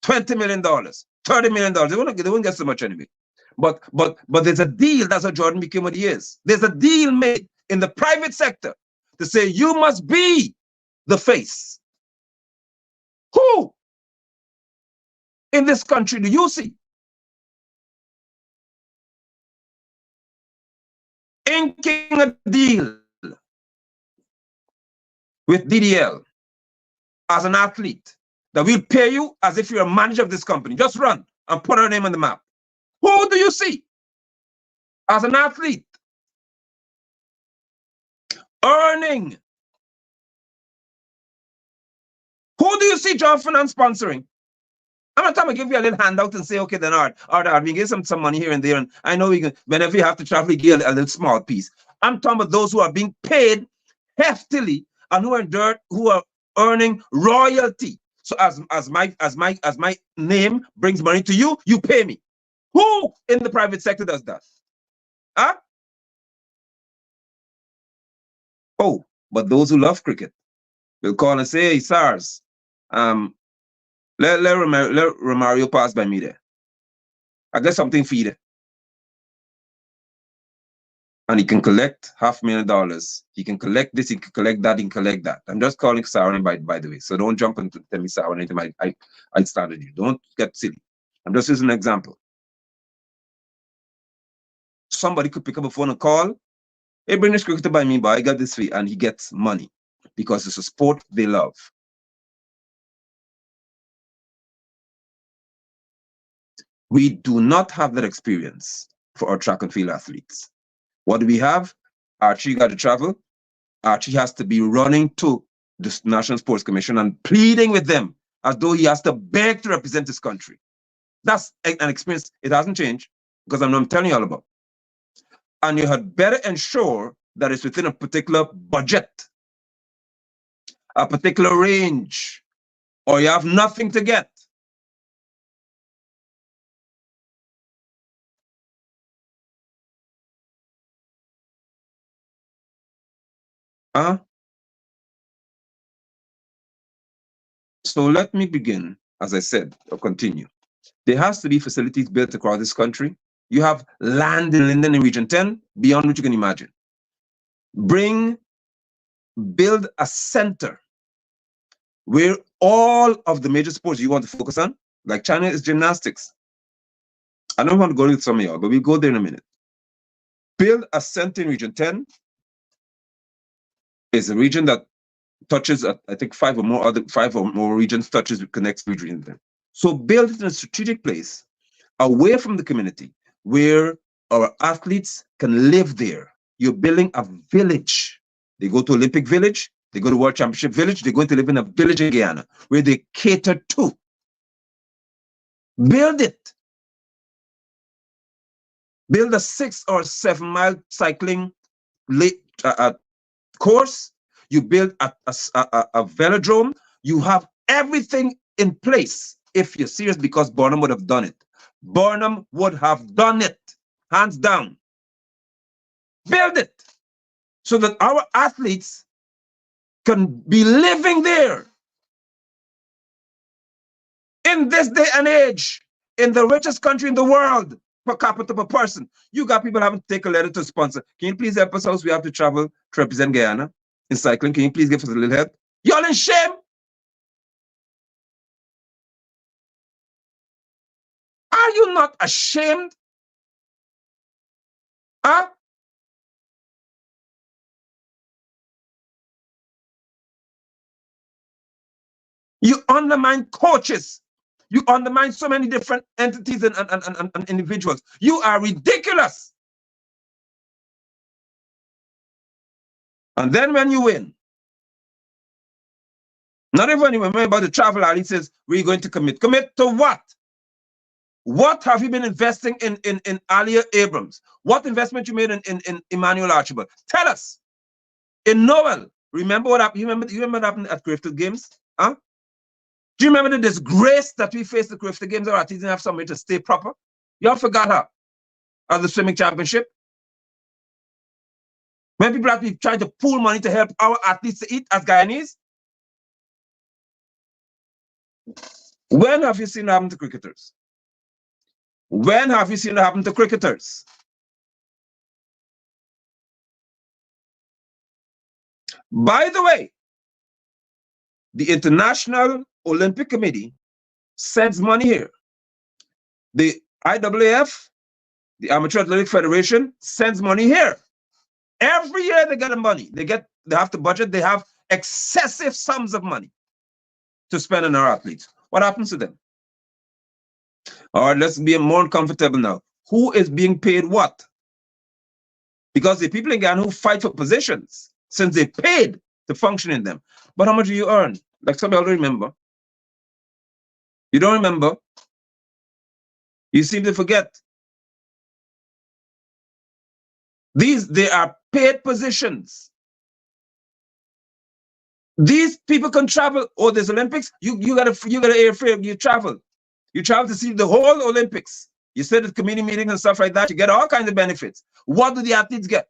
$20 million, $30 million. They won't get so much anyway. But there's a deal. That's how Jordan became what he is. There's a deal made in the private sector to say you must be the face. Who in this country do you see inking a deal with DDL as an athlete that will pay you as if you're a manager of this company? Just run and put our name on the map. Who do you see as an athlete earning? Who do you see John Finance sponsoring? I'm not trying to give you a little handout and say, okay, then all right, we give some money here and there, and I know we can, whenever you have to travel, you get a little small piece. I'm talking about those who are being paid heftily and who are earning royalty. So as my name brings money to you, you pay me. Who in the private sector does that? Huh? Oh, but those who love cricket will call and say, hey, SARS, let Romario pass by me there. I got something for you there. And he can collect $500,000. He can collect this, he can collect that, he can collect that. I'm just calling Sarah by the way. So don't jump and tell me Sarah anytime I started you. Don't get silly. I'm just using an example. Somebody could pick up a phone and call, hey, bring this cricketer by me, but I got this fee, and he gets money because it's a sport they love. We do not have that experience for our track and field athletes. What do we have? Archie got to travel. Archie has to be running to the National Sports Commission and pleading with them as though he has to beg to represent his country. That's an experience. It hasn't changed because I'm telling you all about. And you had better ensure that it's within a particular budget, a particular range, or you have nothing to get. So let me begin, as I said, or continue. There has to be facilities built across this country. You have land in Linden in Region 10, beyond what you can imagine. Build a center where all of the major sports you want to focus on, like China is gymnastics. I don't want to go into some of y'all, but we'll go there in a minute. Build a center in Region 10. It's a region that touches, I think, five or more regions connects Region 10. So build it in a strategic place away from the community where our athletes can live there. You're building a village. They go to Olympic Village, they go to World Championship Village, they're going to live in a village in Guyana where they cater to. Build it. Build a 6 or 7 mile cycling course. You build a velodrome. You have everything in place if you're serious, because Burnham would have done it. Burnham would have done it, hands down. Build it so that our athletes can be living there. In this day and age, in the richest country in the world, per capita per person, you got people having to take a letter to sponsor. Can you please help us out? We have to travel to represent Guyana in cycling. Can you please give us a little help? Y'all in shame? Are you not ashamed? Huh? You undermine coaches. You undermine so many different entities and individuals. You are ridiculous. And then when you win, not even when you remember about the travel, he says, we're going to commit. Commit to what? What have you been investing in Alia Abrams? What investment you made in Emmanuel Archibald? Tell us. In Noel, remember what happened? You remember what happened at Griffith Games? Huh? Do you remember the disgrace that we faced at Griffith Games? Our athletes didn't have somewhere to stay proper. Y'all forgot her at the swimming championship. When people have been trying to pool money to help our athletes to eat as Guyanese. When have you seen it happen to cricketers? When have you seen it happen to cricketers? By the way, the International Olympic Committee sends money here. The IAAF, the Amateur Athletic Federation, sends money here. Every year they get the money. They have to budget. They have excessive sums of money to spend on our athletes. What happens to them? All right, let's be more comfortable now. Who is being paid what? Because the people in Ghana who fight for positions, since they paid to function in them. But how much do you earn? Like some people don't remember. You don't remember? You seem to forget. They are paid positions. These people can travel. Oh, there's Olympics. You got airfare. You travel. You travel to see the whole Olympics. You sit at community meetings and stuff like that. You get all kinds of benefits. What do the athletes get?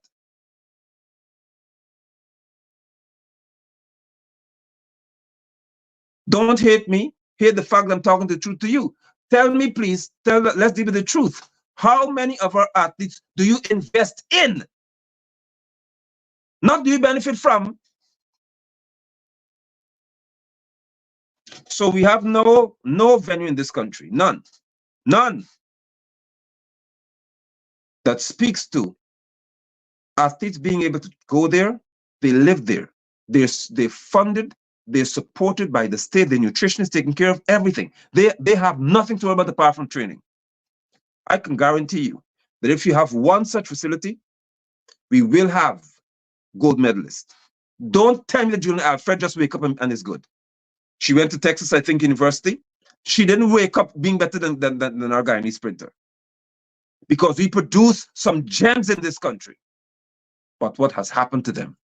Don't hate me. Hate the fact that I'm talking the truth to you. Tell me, please. Let's deal with the truth. How many of our athletes do you invest in? Not do you benefit from? So we have no venue in this country. None. None. That speaks to athletes being able to go there. They live there. They're funded. They're supported by the state. The nutrition is taking care of everything. They have nothing to worry about apart from training. I can guarantee you that if you have one such facility, we will have gold medalists. Don't tell me that Julian Alfred just wake up and is good. She went to Texas, I think, University. She didn't wake up being better than our Guyanese sprinter. Because we produce some gems in this country. But what has happened to them?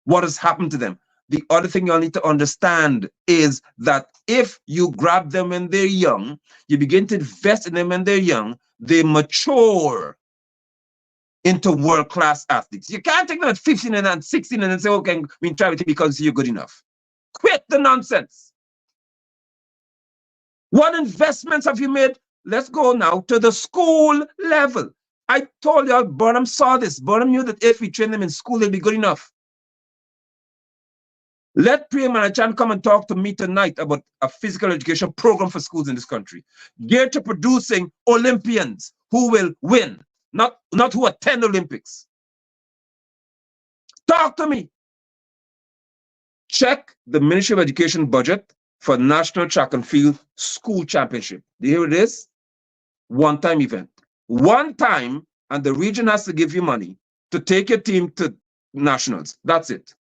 What has happened to them? The other thing you'll need to understand is that if you grab them when they're young, you begin to invest in them when they're young, they mature into world-class athletes. You can't take them at 15 and 16 and say, okay, we try with it because you're good enough. Quit the nonsense. What investments have you made? Let's go now to the school level. I told y'all, Burnham saw this. Burnham knew that if we train them in school, they'll be good enough. Let Priya Manachan come and talk to me tonight about a physical education program for schools in this country, geared to producing Olympians who will win, not who attend Olympics. Talk to me. Check the Ministry of Education budget for National Track and Field School Championship. Do you hear what it is? One-time event. One time, and the region has to give you money to take your team to nationals. That's it.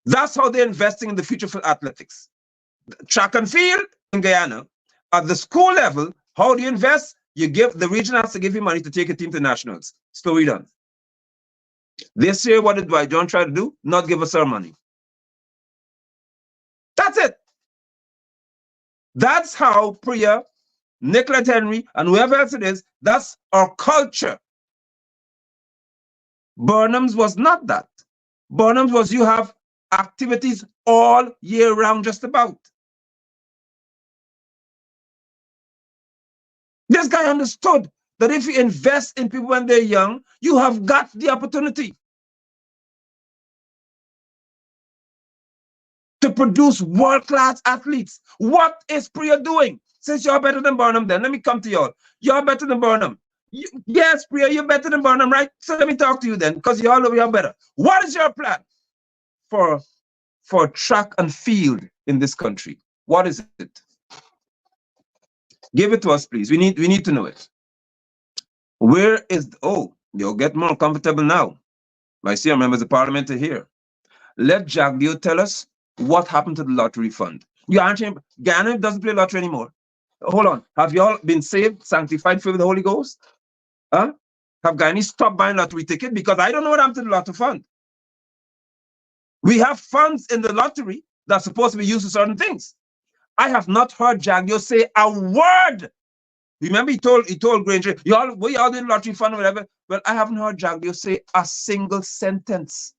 That's how they're investing in the future for athletics. Track and field in Guyana, at the school level, how do you invest? You give, the region has to give you money to take a team to nationals. Story done. This year, what did Dwight John try to do? Not give us our money. That's it. That's how Priya, Nicolette Henry, and whoever else it is, that's our culture. Burnham's was not that. Burnham's was you have activities all year round just about. This guy understood that if you invest in people when they're young, you have got the opportunity to produce world-class athletes. What is Priya doing? Since you're better than Burnham, then let me come to y'all. You're better than Burnham. Yes, Priya, you're better than Burnham, right? So let me talk to you then, because you all over here better. What is your plan for track and field in this country? What is it? Give it to us, please. We need to know it. Where is you'll get more comfortable now. I see our members of parliament are here. Let Jagdio tell us what happened to the lottery fund. You answer, Guyana doesn't play lottery anymore. Hold on. Have you all been saved, sanctified, filled with the Holy Ghost? Huh? Have Guyanese stopped buying lottery ticket? Because I don't know what happened to the lottery fund. We have funds in the lottery that's supposed to be used for certain things. I have not heard Jagdio say a word. Remember, he told Granger, we all did lottery fund or whatever. Well, I haven't heard Jagdio say a single sentence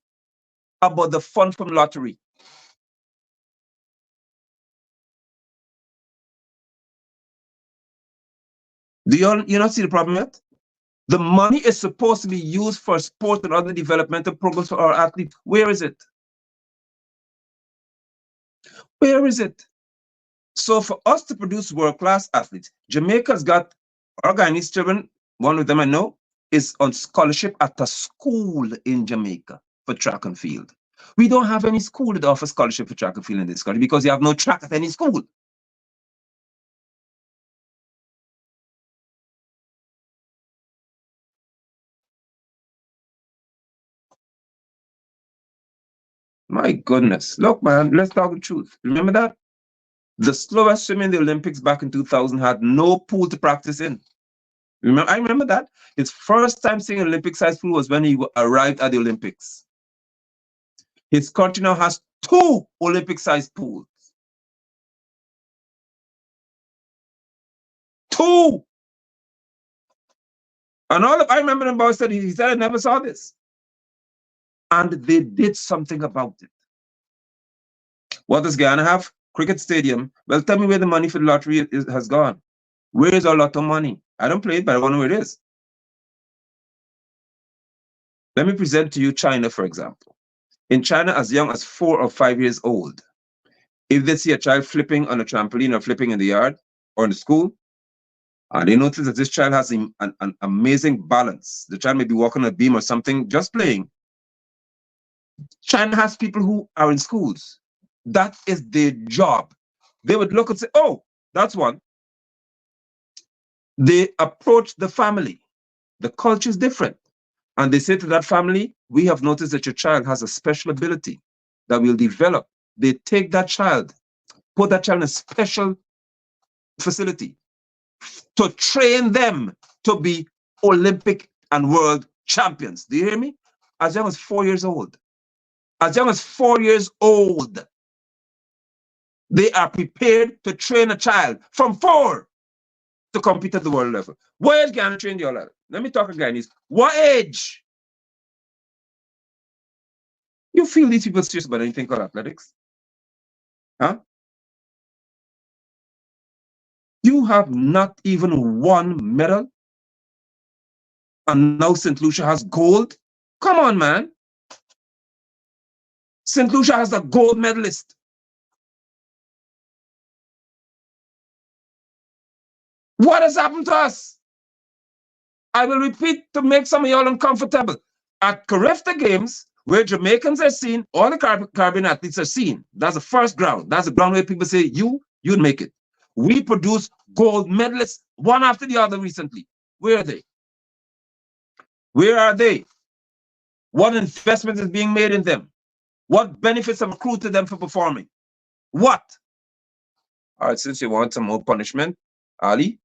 about the fund from lottery. Do you not see the problem yet? The money is supposed to be used for sport and other developmental programs for our athletes. Where is it? Where is it? So for us to produce world-class athletes, Jamaica's got our Guyanese children, one of them I know, is on scholarship at a school in Jamaica for track and field. We don't have any school that offers scholarship for track and field in this country because you have no track at any school. My goodness. Look, man, let's talk the truth. Remember that? The slowest swimmer in the Olympics back in 2000 had no pool to practice in. I remember that. His first time seeing an Olympic-sized pool was when he arrived at the Olympics. His country now has 2 Olympic-sized pools. 2. And I remember the boy said, he said, I never saw this. And they did something about it. What does Guyana have? Cricket stadium. Well, tell me where the money for the lottery has gone. Where is our lotto money? I don't play it, but I wonder where it is. Let me present to you China, for example. In China, as young as 4 or 5 years old, if they see a child flipping on a trampoline or flipping in the yard or in the school, and they notice that this child has an amazing balance, the child may be walking on a beam or something, just playing. China has people who are in schools. That is their job. They would look and say, oh, that's one. They approach the family. The culture is different. And they say to that family, we have noticed that your child has a special ability that will develop. They take that child, put that child in a special facility to train them to be Olympic and world champions. Do you hear me? As young as 4 years old. As young as 4 years old. They are prepared to train a child from 4 to compete at the world level. What age can I train you all? Let me talk again. What age? You feel these people serious about anything called athletics? Huh? You have not even 1 medal, and now St. Lucia has gold? Come on, man. St. Lucia has a gold medalist. What has happened to us? I will repeat to make some of y'all uncomfortable. At Carifta Games, where Jamaicans are seen, all the Caribbean athletes are seen. That's the first ground. That's the ground where people say, you'd make it. We produce gold medalists, one after the other recently. Where are they? Where are they? What investment is being made in them? What benefits have accrued to them for performing? What? All right, since you want some more punishment, Ali,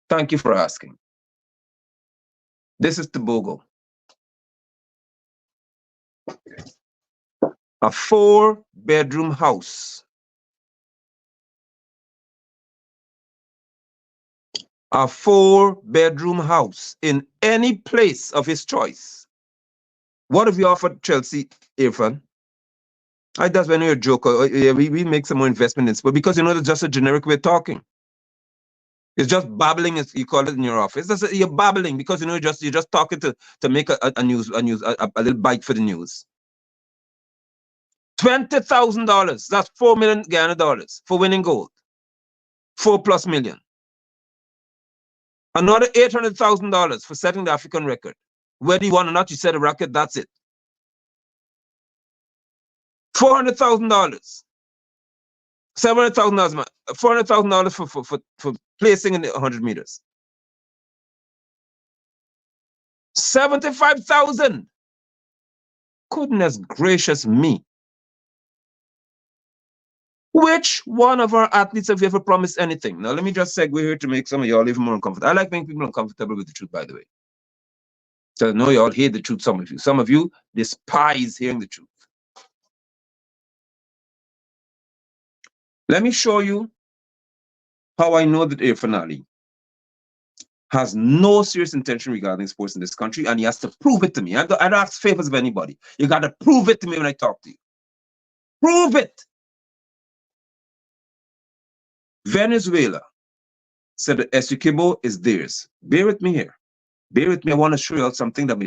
thank you for asking. This is Tobago. A 4-bedroom house. A 4-bedroom house in any place of his choice. What have you offered Chelsea, Irfan? That's when you're a joker. We make some more investment in this, but because that's just a generic way of talking. It's just babbling, as you call it in your office. You're babbling because you're just talking to make a little bite for the news. $20,000. That's $4 million Guyana dollars for winning gold. 4+ million. Another $800,000 for setting the African record. Whether you want or not, you set a record. That's it. $400,000. $700,000. $400,000 for placing in the 100 meters. 75,000. Goodness gracious me. Which one of our athletes have you ever promised anything? Now, let me just segue here to make some of y'all even more uncomfortable. I like making people uncomfortable with the truth, by the way. So I know y'all hate the truth, some of you. Some of you despise hearing the truth. Let me show you how I know that Irfan Ali has no serious intention regarding sports in this country, and he has to prove it to me. I don't ask favors of anybody. You got to prove it to me when I talk to you. Prove it. Venezuela said that Essequibo is theirs. Bear with me here. Bear with me. I want to show you something that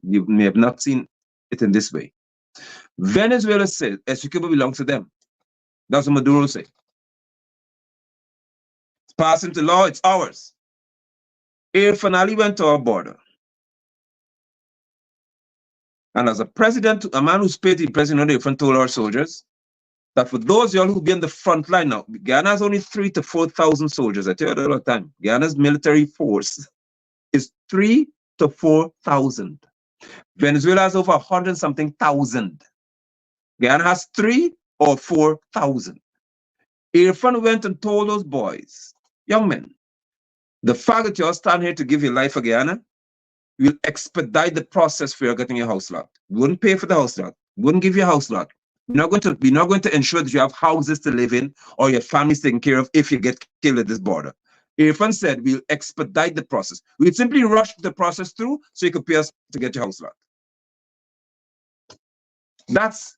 you may have not seen it in this way. Venezuela said Essequibo belongs to them. That's what Maduro said. It's passed into law. It's ours. Irfan Ali went to our border. And as a president, a man who's paid the president, Irfan told our soldiers that for those y'all who be in the front line now, Guyana has only 3,000 to 4,000 soldiers. I tell you that all the time. Guyana's military force is 3,000 to 4,000. Venezuela has over 100-something thousand. Guyana has 3,000 or 4,000. Irfan went and told those boys, young men, the fact that y'all stand here to give your life for Guyana will expedite the process for you getting your house lot. We wouldn't pay for the house lot. We wouldn't give you a house lot. We're not going to ensure that you have houses to live in or your family's taken care of if you get killed at this border. Irfan said we'll expedite the process. We'll simply rush the process through so you can pay us to get your house lot. That's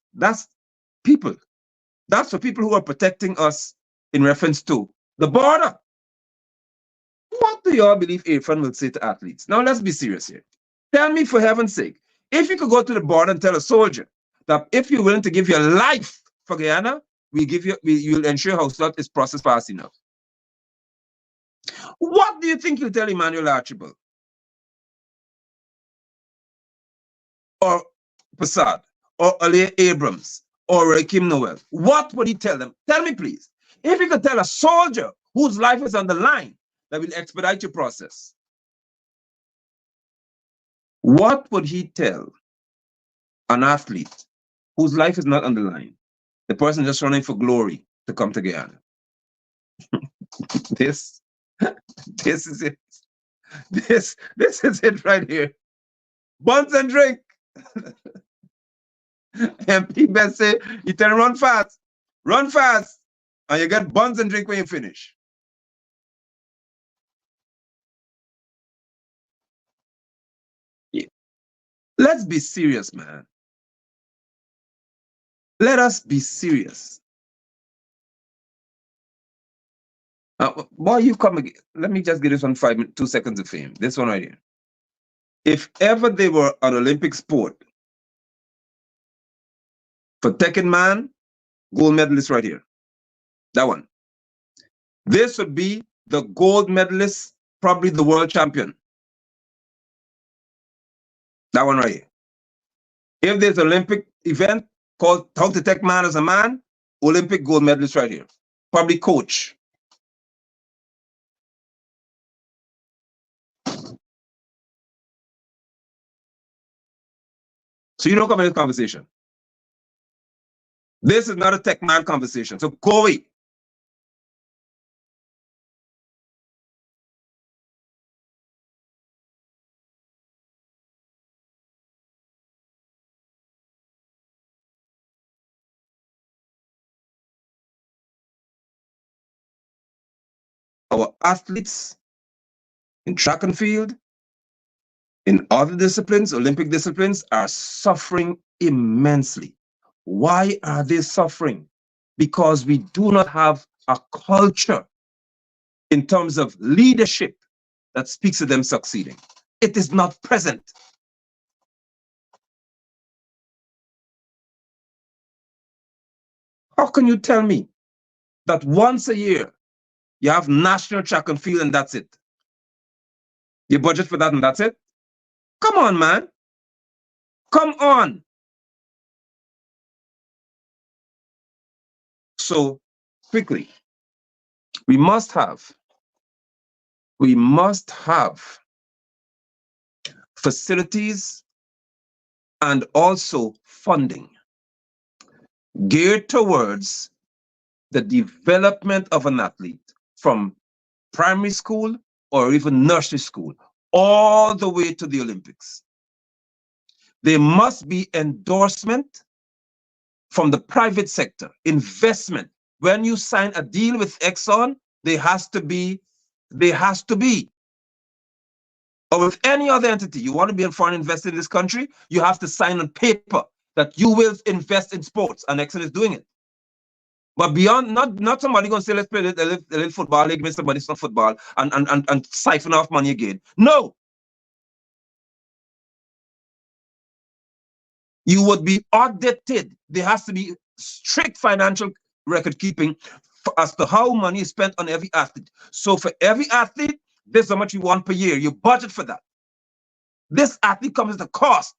people. That's for people who are protecting us in reference to the border. What do y'all believe Irfan will say to athletes? Now let's be serious here. Tell me, for heaven's sake, if you could go to the border and tell a soldier that if you're willing to give your life for Guyana, you'll ensure house lot is processed fast enough. What do you think you'll tell Emmanuel Archibald or Passad or Ali Abrams or Rakim Noel? What would he tell them? Tell me, please. If you could tell a soldier whose life is on the line that will expedite your process, what would he tell an athlete whose life is not on the line? The person just running for glory to come to Guyana. This is it. This is it right here. Buns and drink. MP best say, you tell him run fast, and you get buns and drink when you finish. Yeah. Let's be serious, man. Let us be serious. Boy, you come again. Let me just get this one 2 seconds of fame. This one right here. If ever they were an Olympic sport, for Tekken man, gold medalist right here. That one. This would be the gold medalist, probably the world champion. That one right here. If there's an Olympic event called How to Tech Man as a Man, Olympic gold medalist right here. Probably coach. So you don't come in this conversation. This is not a tech man conversation. So go away. Our athletes in track and field, in other disciplines, Olympic disciplines, are suffering immensely. Why are they suffering? Because we do not have a culture in terms of leadership that speaks to them succeeding. It is not present. How can you tell me that once a year you have national track and field and that's it? You budget for that and that's it? Come on, man. Come on. So quickly, we must have facilities and also funding geared towards the development of an athlete from primary school or even nursery school all the way to the Olympics. There must be endorsement from the private sector, investment. When you sign a deal with Exxon, there has to be, or with any other entity, you want to be a foreign investor in this country, you have to sign on paper that you will invest in sports, and Exxon is doing it. But beyond, not somebody going to say, let's play a little football league, Mr. But it's not football, and siphon off money again. No. You would be audited. There has to be strict financial record keeping as to how money is spent on every athlete. So for every athlete, this is how much you want per year. You budget for that. This athlete comes at a cost.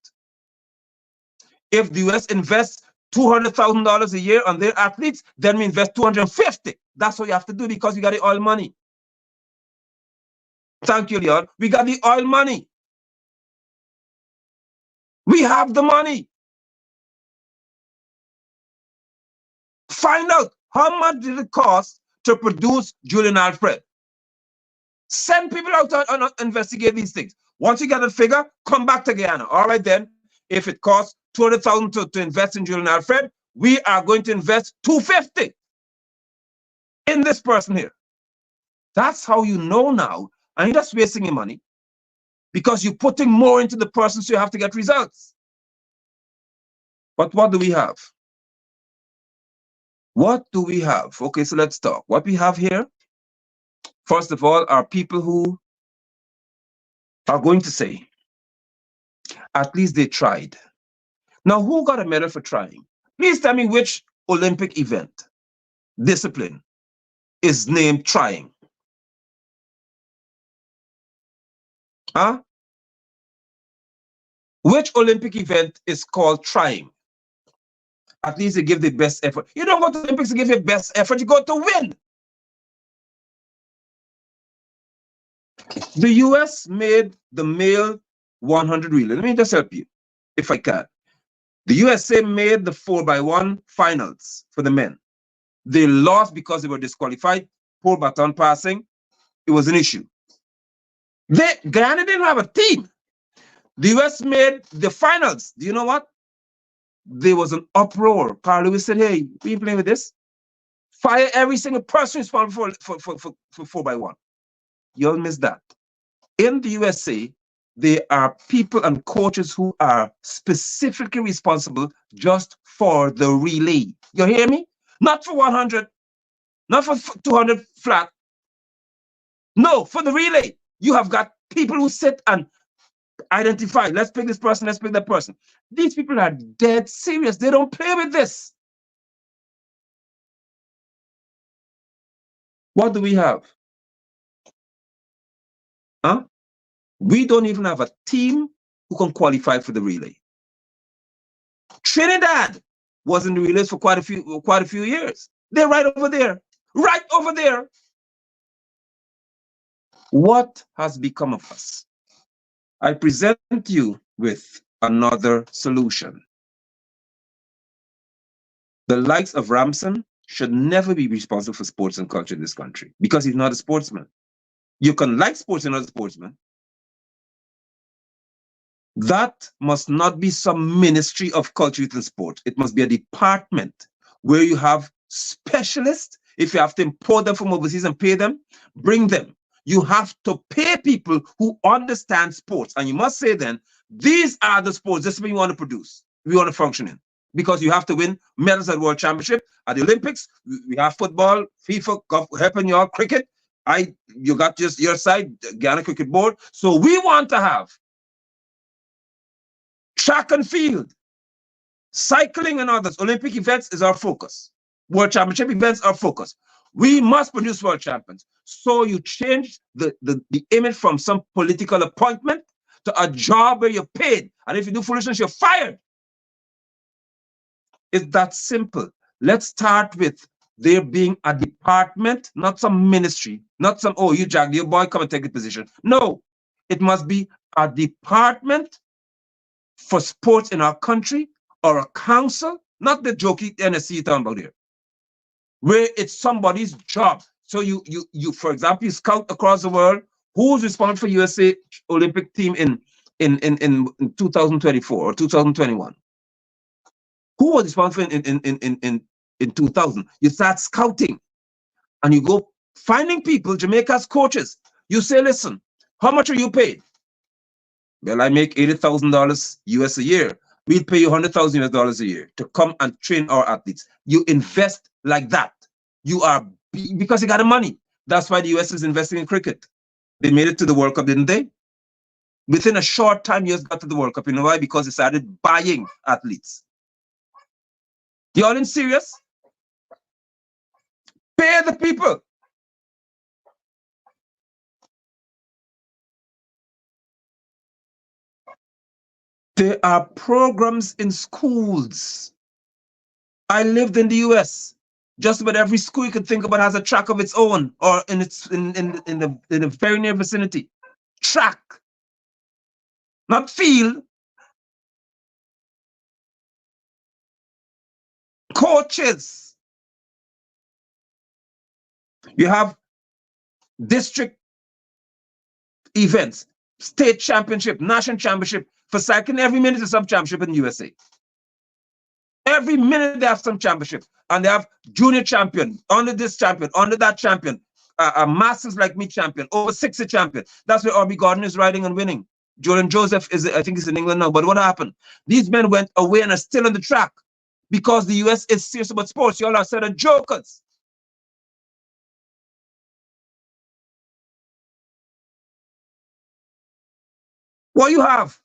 If the US invests $200,000 a year on their athletes, then we invest $250. That's what you have to do because we got the oil money. Thank you, Leon. We got the oil money. We have the money. Find out how much did it cost to produce Julian Alfred. Send people out and investigate these things. Once you get a figure, come back to Guyana. All right, then, if it costs $200,000 to invest in Julian Alfred, we are going to invest $250 in this person here. That's how you know now, and you're just wasting your money because you're putting more into the person, so you have to get results. But what do we have? What do we have? Okay, so let's talk. What we have here, first of all, are people who are going to say, at least they tried. Now, who got a medal for trying? Please tell me which Olympic event, discipline, is named trying. Huh? Which Olympic event is called trying? At least they give the best effort. You don't go to the Olympics to give your best effort, you go to win. The US made the male 100 relay. Let me just help you, if I can. The USA made the 4x1 finals for the men. They lost because they were disqualified. Poor baton passing. It was an issue. Guyana didn't have a team. The US made the finals. Do you know what? There was an uproar. Carl Lewis said, hey, we ain't playing with this. Fire every single person responsible for 4x1. You all missed that. In the USA, there are people and coaches who are specifically responsible just for the relay. You hear me? Not for 100, not for 200 flat. No, for the relay. You have got people who sit and identify, let's pick this person, let's pick that person. These people are dead serious. They don't play with this. What do we have? Huh? We don't even have a team who can qualify for the relay. Trinidad was in the relays for quite a few years. They're right over there. Right over there. What has become of us? I present you with another solution. The likes of Ramson should never be responsible for sports and culture in this country because he's not a sportsman. You can like sports and not a sportsman. That must not be some ministry of culture, youth, and sport. It must be a department where you have specialists. If you have to import them from overseas and pay them, bring them. You have to pay people who understand sports. And you must say then, these are the sports, this is what we want to produce, we want to function in. Because you have to win medals at World Championship, at the Olympics. We have football, FIFA, helping you all, cricket. You got just your side, Guyana Cricket Board. So we want to have track and field, cycling and others. Olympic events is our focus. World Championship events are focus. We must produce world champions. So you change the image from some political appointment to a job where you're paid. And if you do foolishness, you're fired. It's that simple. Let's start with there being a department, not some ministry, not some, oh, you Jack, your boy, come and take a position. No, it must be a department for sports in our country, or a council, not the jokey NSC you're talking about here, where it's somebody's job. So you for example, you scout across the world. Who's responsible for USA Olympic team in 2024 or 2021? Who was responsible in 2000? You start scouting, and you go finding people, Jamaica's coaches. You say, listen, how much are you paid? Well, I make $80,000 US a year. We'll pay you $100,000 US a year to come and train our athletes. You invest like that. You are, because you got the money. That's why the US is investing in cricket. They made it to the World Cup, didn't they? Within a short time, US got to the World Cup. You know why? Because they started buying athletes. You all in serious? Pay the people. There are programs in schools. I lived in the US. Just about every school you could think about has a track of its own, or in the very near vicinity. Track, not field. Coaches. You have district events, state championship, national championship. For cycling, every minute is a sub championship in the USA. Every minute they have some championship, and they have junior champion, under this champion, under that champion, a masters like me champion, over 60 champion. That's where Orbie Gordon is riding and winning. Jordan Joseph is, I think he's in England now. But what happened? These men went away and are still on the track because the US is serious about sports. Y'all are a set of jokers. What you have?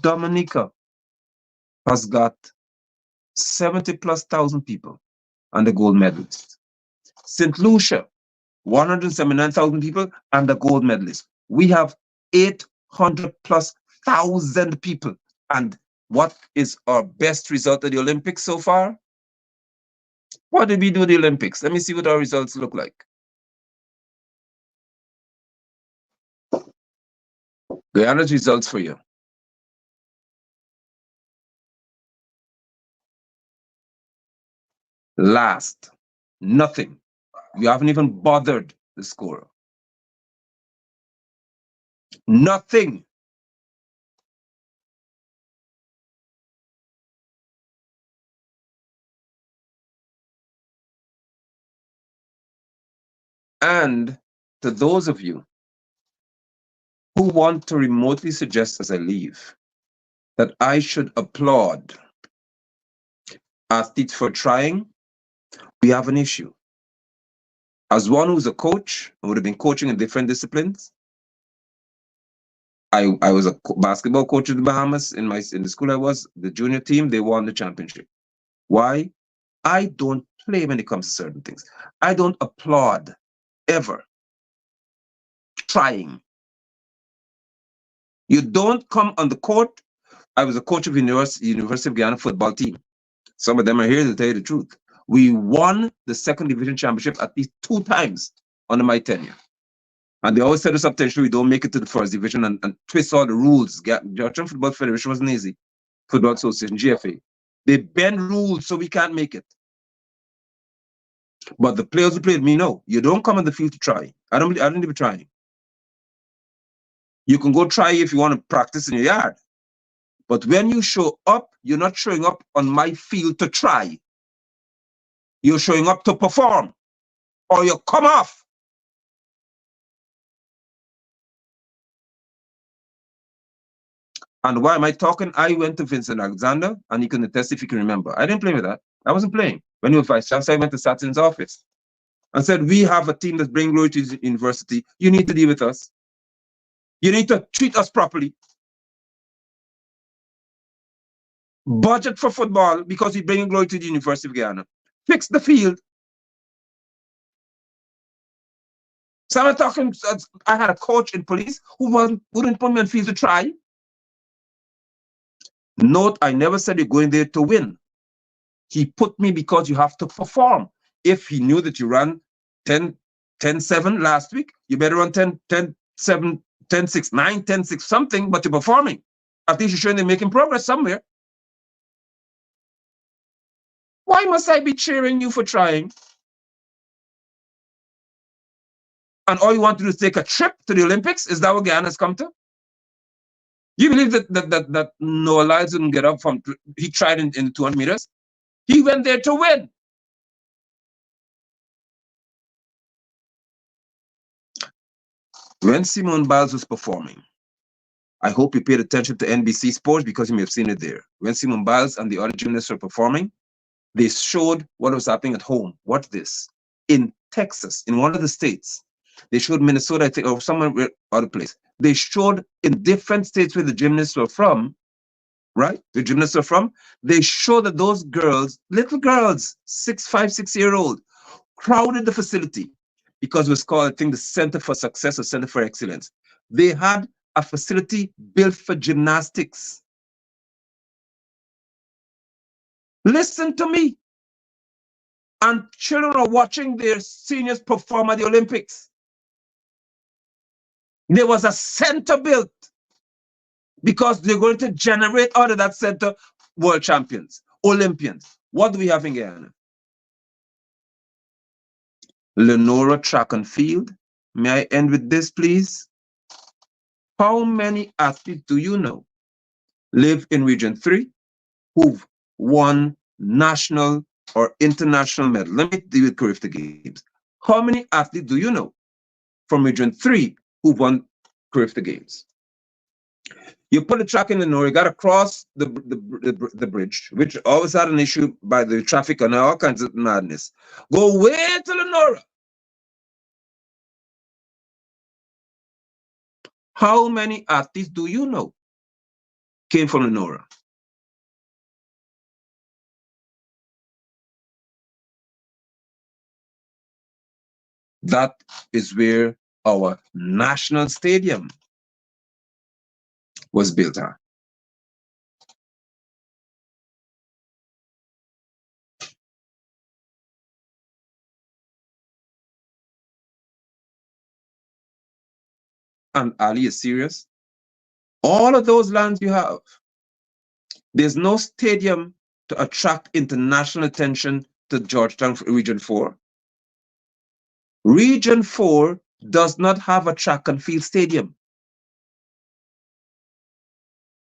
Dominica has got 70,000+ people and the gold medalist. St. Lucia, 179,000 people and the gold medalist. We have 800,000+ people. And what is our best result at the Olympics so far? What did we do at the Olympics? Let me see what our results look like. Guyana's results for you. Last, nothing. You haven't even bothered the score. Nothing. And to those of you who want to remotely suggest as I leave that I should applaud athletes for trying, we have an issue. As one who's a coach, I would have been coaching in different disciplines. I was a basketball coach in the Bahamas in the school I was, the junior team, they won the championship. Why? I don't play when it comes to certain things. I don't applaud ever trying. You don't come on the court. I was a coach of University of Guyana football team. Some of them are here to tell you the truth. We won the second division championship at least 2 times under my tenure. And they always set us up to ensure we don't make it to the first division and twist all the rules. Georgian Football Federation wasn't easy. Football Association, GFA. They bend rules so we can't make it. But the players who played me know, you don't come on the field to try. I don't even try. You can go try if you want to practice in your yard. But when you show up, you're not showing up on my field to try. You're showing up to perform, or you come off. And why am I talking? I went to Vincent Alexander, and he can attest if you can remember. I didn't play with that. I wasn't playing. When he was vice chancellor, I went to Satin's office and said, we have a team that's bringing glory to the university. You need to deal with us. You need to treat us properly. Budget for football because we're bringing glory to the University of Guyana. Fix the field. So I'm talking, I had a coach in police who wouldn't put me on field to try. Note, I never said you're going there to win. He put me because you have to perform. If he knew that you ran 10-7 last week, you better run 10-7, 10-6, 9, 10-6 something, but you're performing. At least you're showing they're making progress somewhere. Why must I be cheering you for trying? And all you want to do is take a trip to the Olympics? Is that what Guyana's come to? You believe that Noah Lyles didn't get up from, he tried in the 200 meters? He went there to win. When Simone Biles was performing, I hope you paid attention to NBC Sports because you may have seen it there. When Simone Biles and the other gymnasts were performing, they showed what was happening at home. Watch this. In Texas, in one of the states, they showed Minnesota, I think, or somewhere other place. They showed in different states where the gymnasts were from, right? The gymnasts are from. They showed that those girls, little girls, 5, 6-year-old, crowded the facility because it was called, I think, the Center for Success or Center for Excellence. They had a facility built for gymnastics. Listen to me. And children are watching their seniors perform at the Olympics. There was a center built because they're going to generate out of that center world champions, Olympians. What do we have in Guyana? Lenora track and field. May I end with this, please? How many athletes do you know live in Region 3 who've won national or international medal? Let me deal with Carifta Games. How many athletes do you know from Region 3 who've won Carifta Games? You put a track in Lenora, you got to cross the bridge, which always had an issue by the traffic and all kinds of madness. Go way to Lenora. How many athletes do you know came from Lenora? That is where our national stadium was built at. And Ali is serious. All of those lands you have, there's no stadium to attract international attention to Georgetown Region 4. Region 4 does not have a track and field stadium.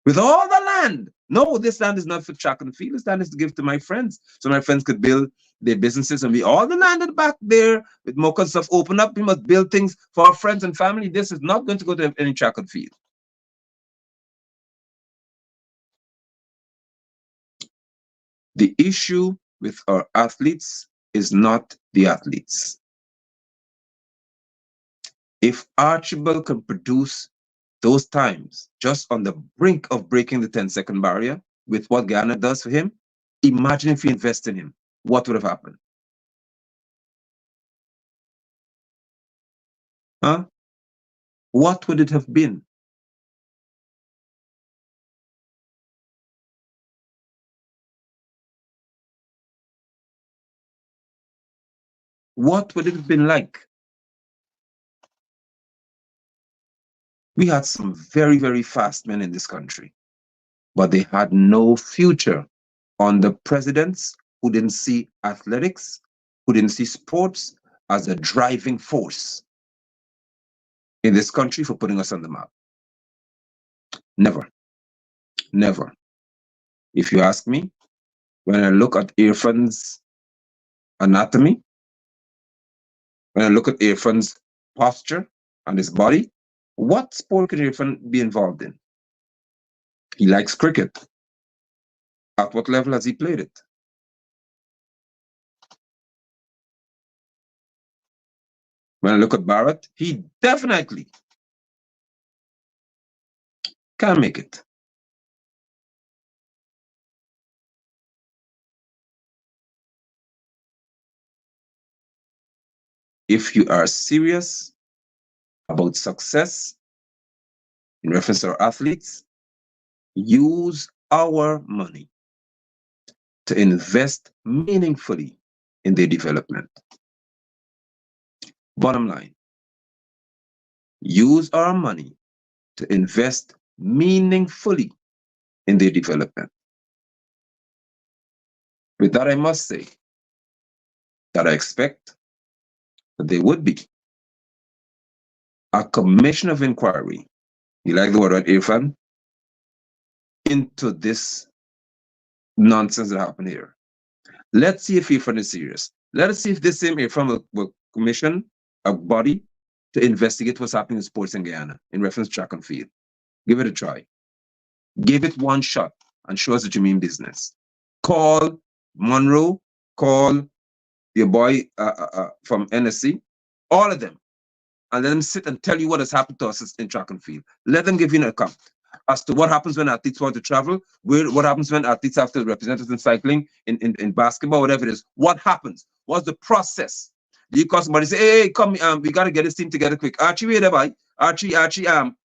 With all the land, no, this land is not for track and field. This land is to give to my friends, so my friends could build their businesses. And we all the land at the back there with more stuff open up. We must build things for our friends and family. This is not going to go to any track and field. The issue with our athletes is not the athletes. If Archibald can produce those times just on the brink of breaking the 10-second barrier with what Guyana does for him, imagine if we invest in him, what would have happened? Huh? What would it have been? What would it have been like? We had some very, very fast men in this country, but they had no future under presidents who didn't see athletics, who didn't see sports as a driving force in this country for putting us on the map. Never. Never. If you ask me, when I look at Irfan's anatomy, when I look at Irfan's posture and his body, what sport could Irfan be involved in? He likes cricket. At what level has he played it? When I look at Barrett, he definitely can make it. If you are serious about success in reference to our athletes, use our money to invest meaningfully in their development. Bottom line, use our money to invest meaningfully in their development. With that, I must say that I expect that there would be a commission of inquiry, you like the word, right, Irfan, into this nonsense that happened here. Let's see if Irfan is serious. Let us see if this same Irfan will commission a body to investigate what's happening in sports in Guyana in reference to track and field. Give it a try. Give it one shot and show us that you mean business. Call Monroe, call your boy from NSC, all of them, and let them sit and tell you what has happened to us in track and field. Let them give you an account as to what happens when athletes want to travel, what happens when athletes have to represent us in cycling, in basketball, whatever it is. What happens? What's the process? You call somebody, say, hey, come, we got to get this team together quick. Archie, wait there, boy. Archie,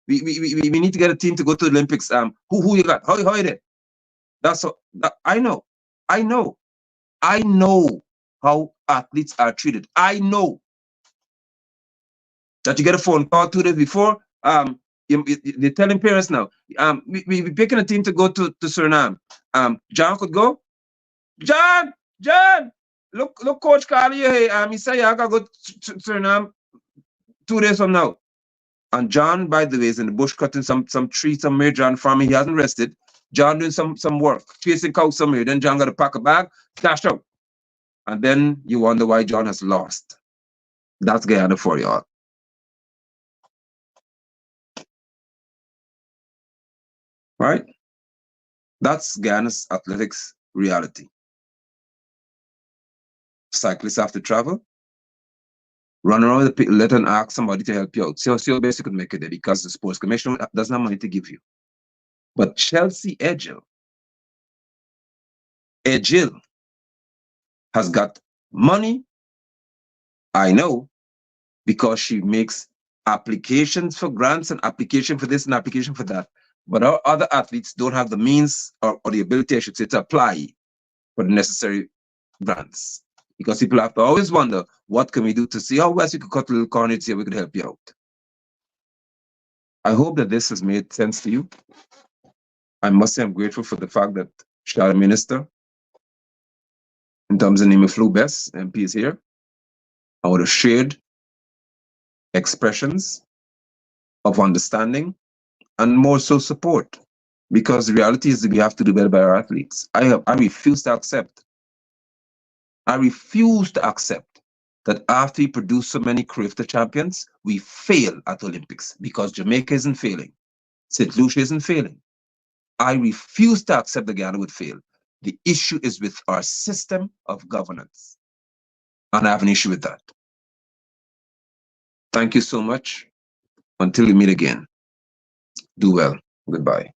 we need to get a team to go to the Olympics. Who you got? How you did? That's what, I know how athletes are treated. I know that you get a phone call 2 days before. They're telling parents now, we're picking a team to go to Suriname. John could go. John, look, coach call you, hey, he say, I gotta go to Suriname 2 days from now. And John, by the way, is in the bush cutting some tree somewhere. John farming, he hasn't rested. John doing some work, chasing cows somewhere. Then John got to pack a bag, dash out. And then you wonder why John has lost. That's Guyana for y'all. Right? That's Guyana's athletics reality. Cyclists have to travel, run around the pit, let and ask somebody to help you out. See how best you could make it there, because the sports commission doesn't have money to give you. But Chelsea Edgel has got money, I know, because she makes applications for grants and application for this and application for that. But our other athletes don't have the means or the ability, I should say, to apply for the necessary grants. Because people have to always wonder, what can we do to see how best we could cut a little corner to see how we could help you out. I hope that this has made sense to you. I must say I'm grateful for the fact that Shadow Minister, in terms of name of Flu Best, MP is here. I would have shared expressions of understanding and more so support, because the reality is that we have to do better by our athletes. I refuse to accept that after we produce so many crafter champions, we fail at Olympics, because Jamaica isn't failing, St. Lucia isn't failing. I refuse to accept that Guyana would fail. The issue is with our system of governance, and I have an issue with that. Thank you so much. Until we meet again, do well. Goodbye.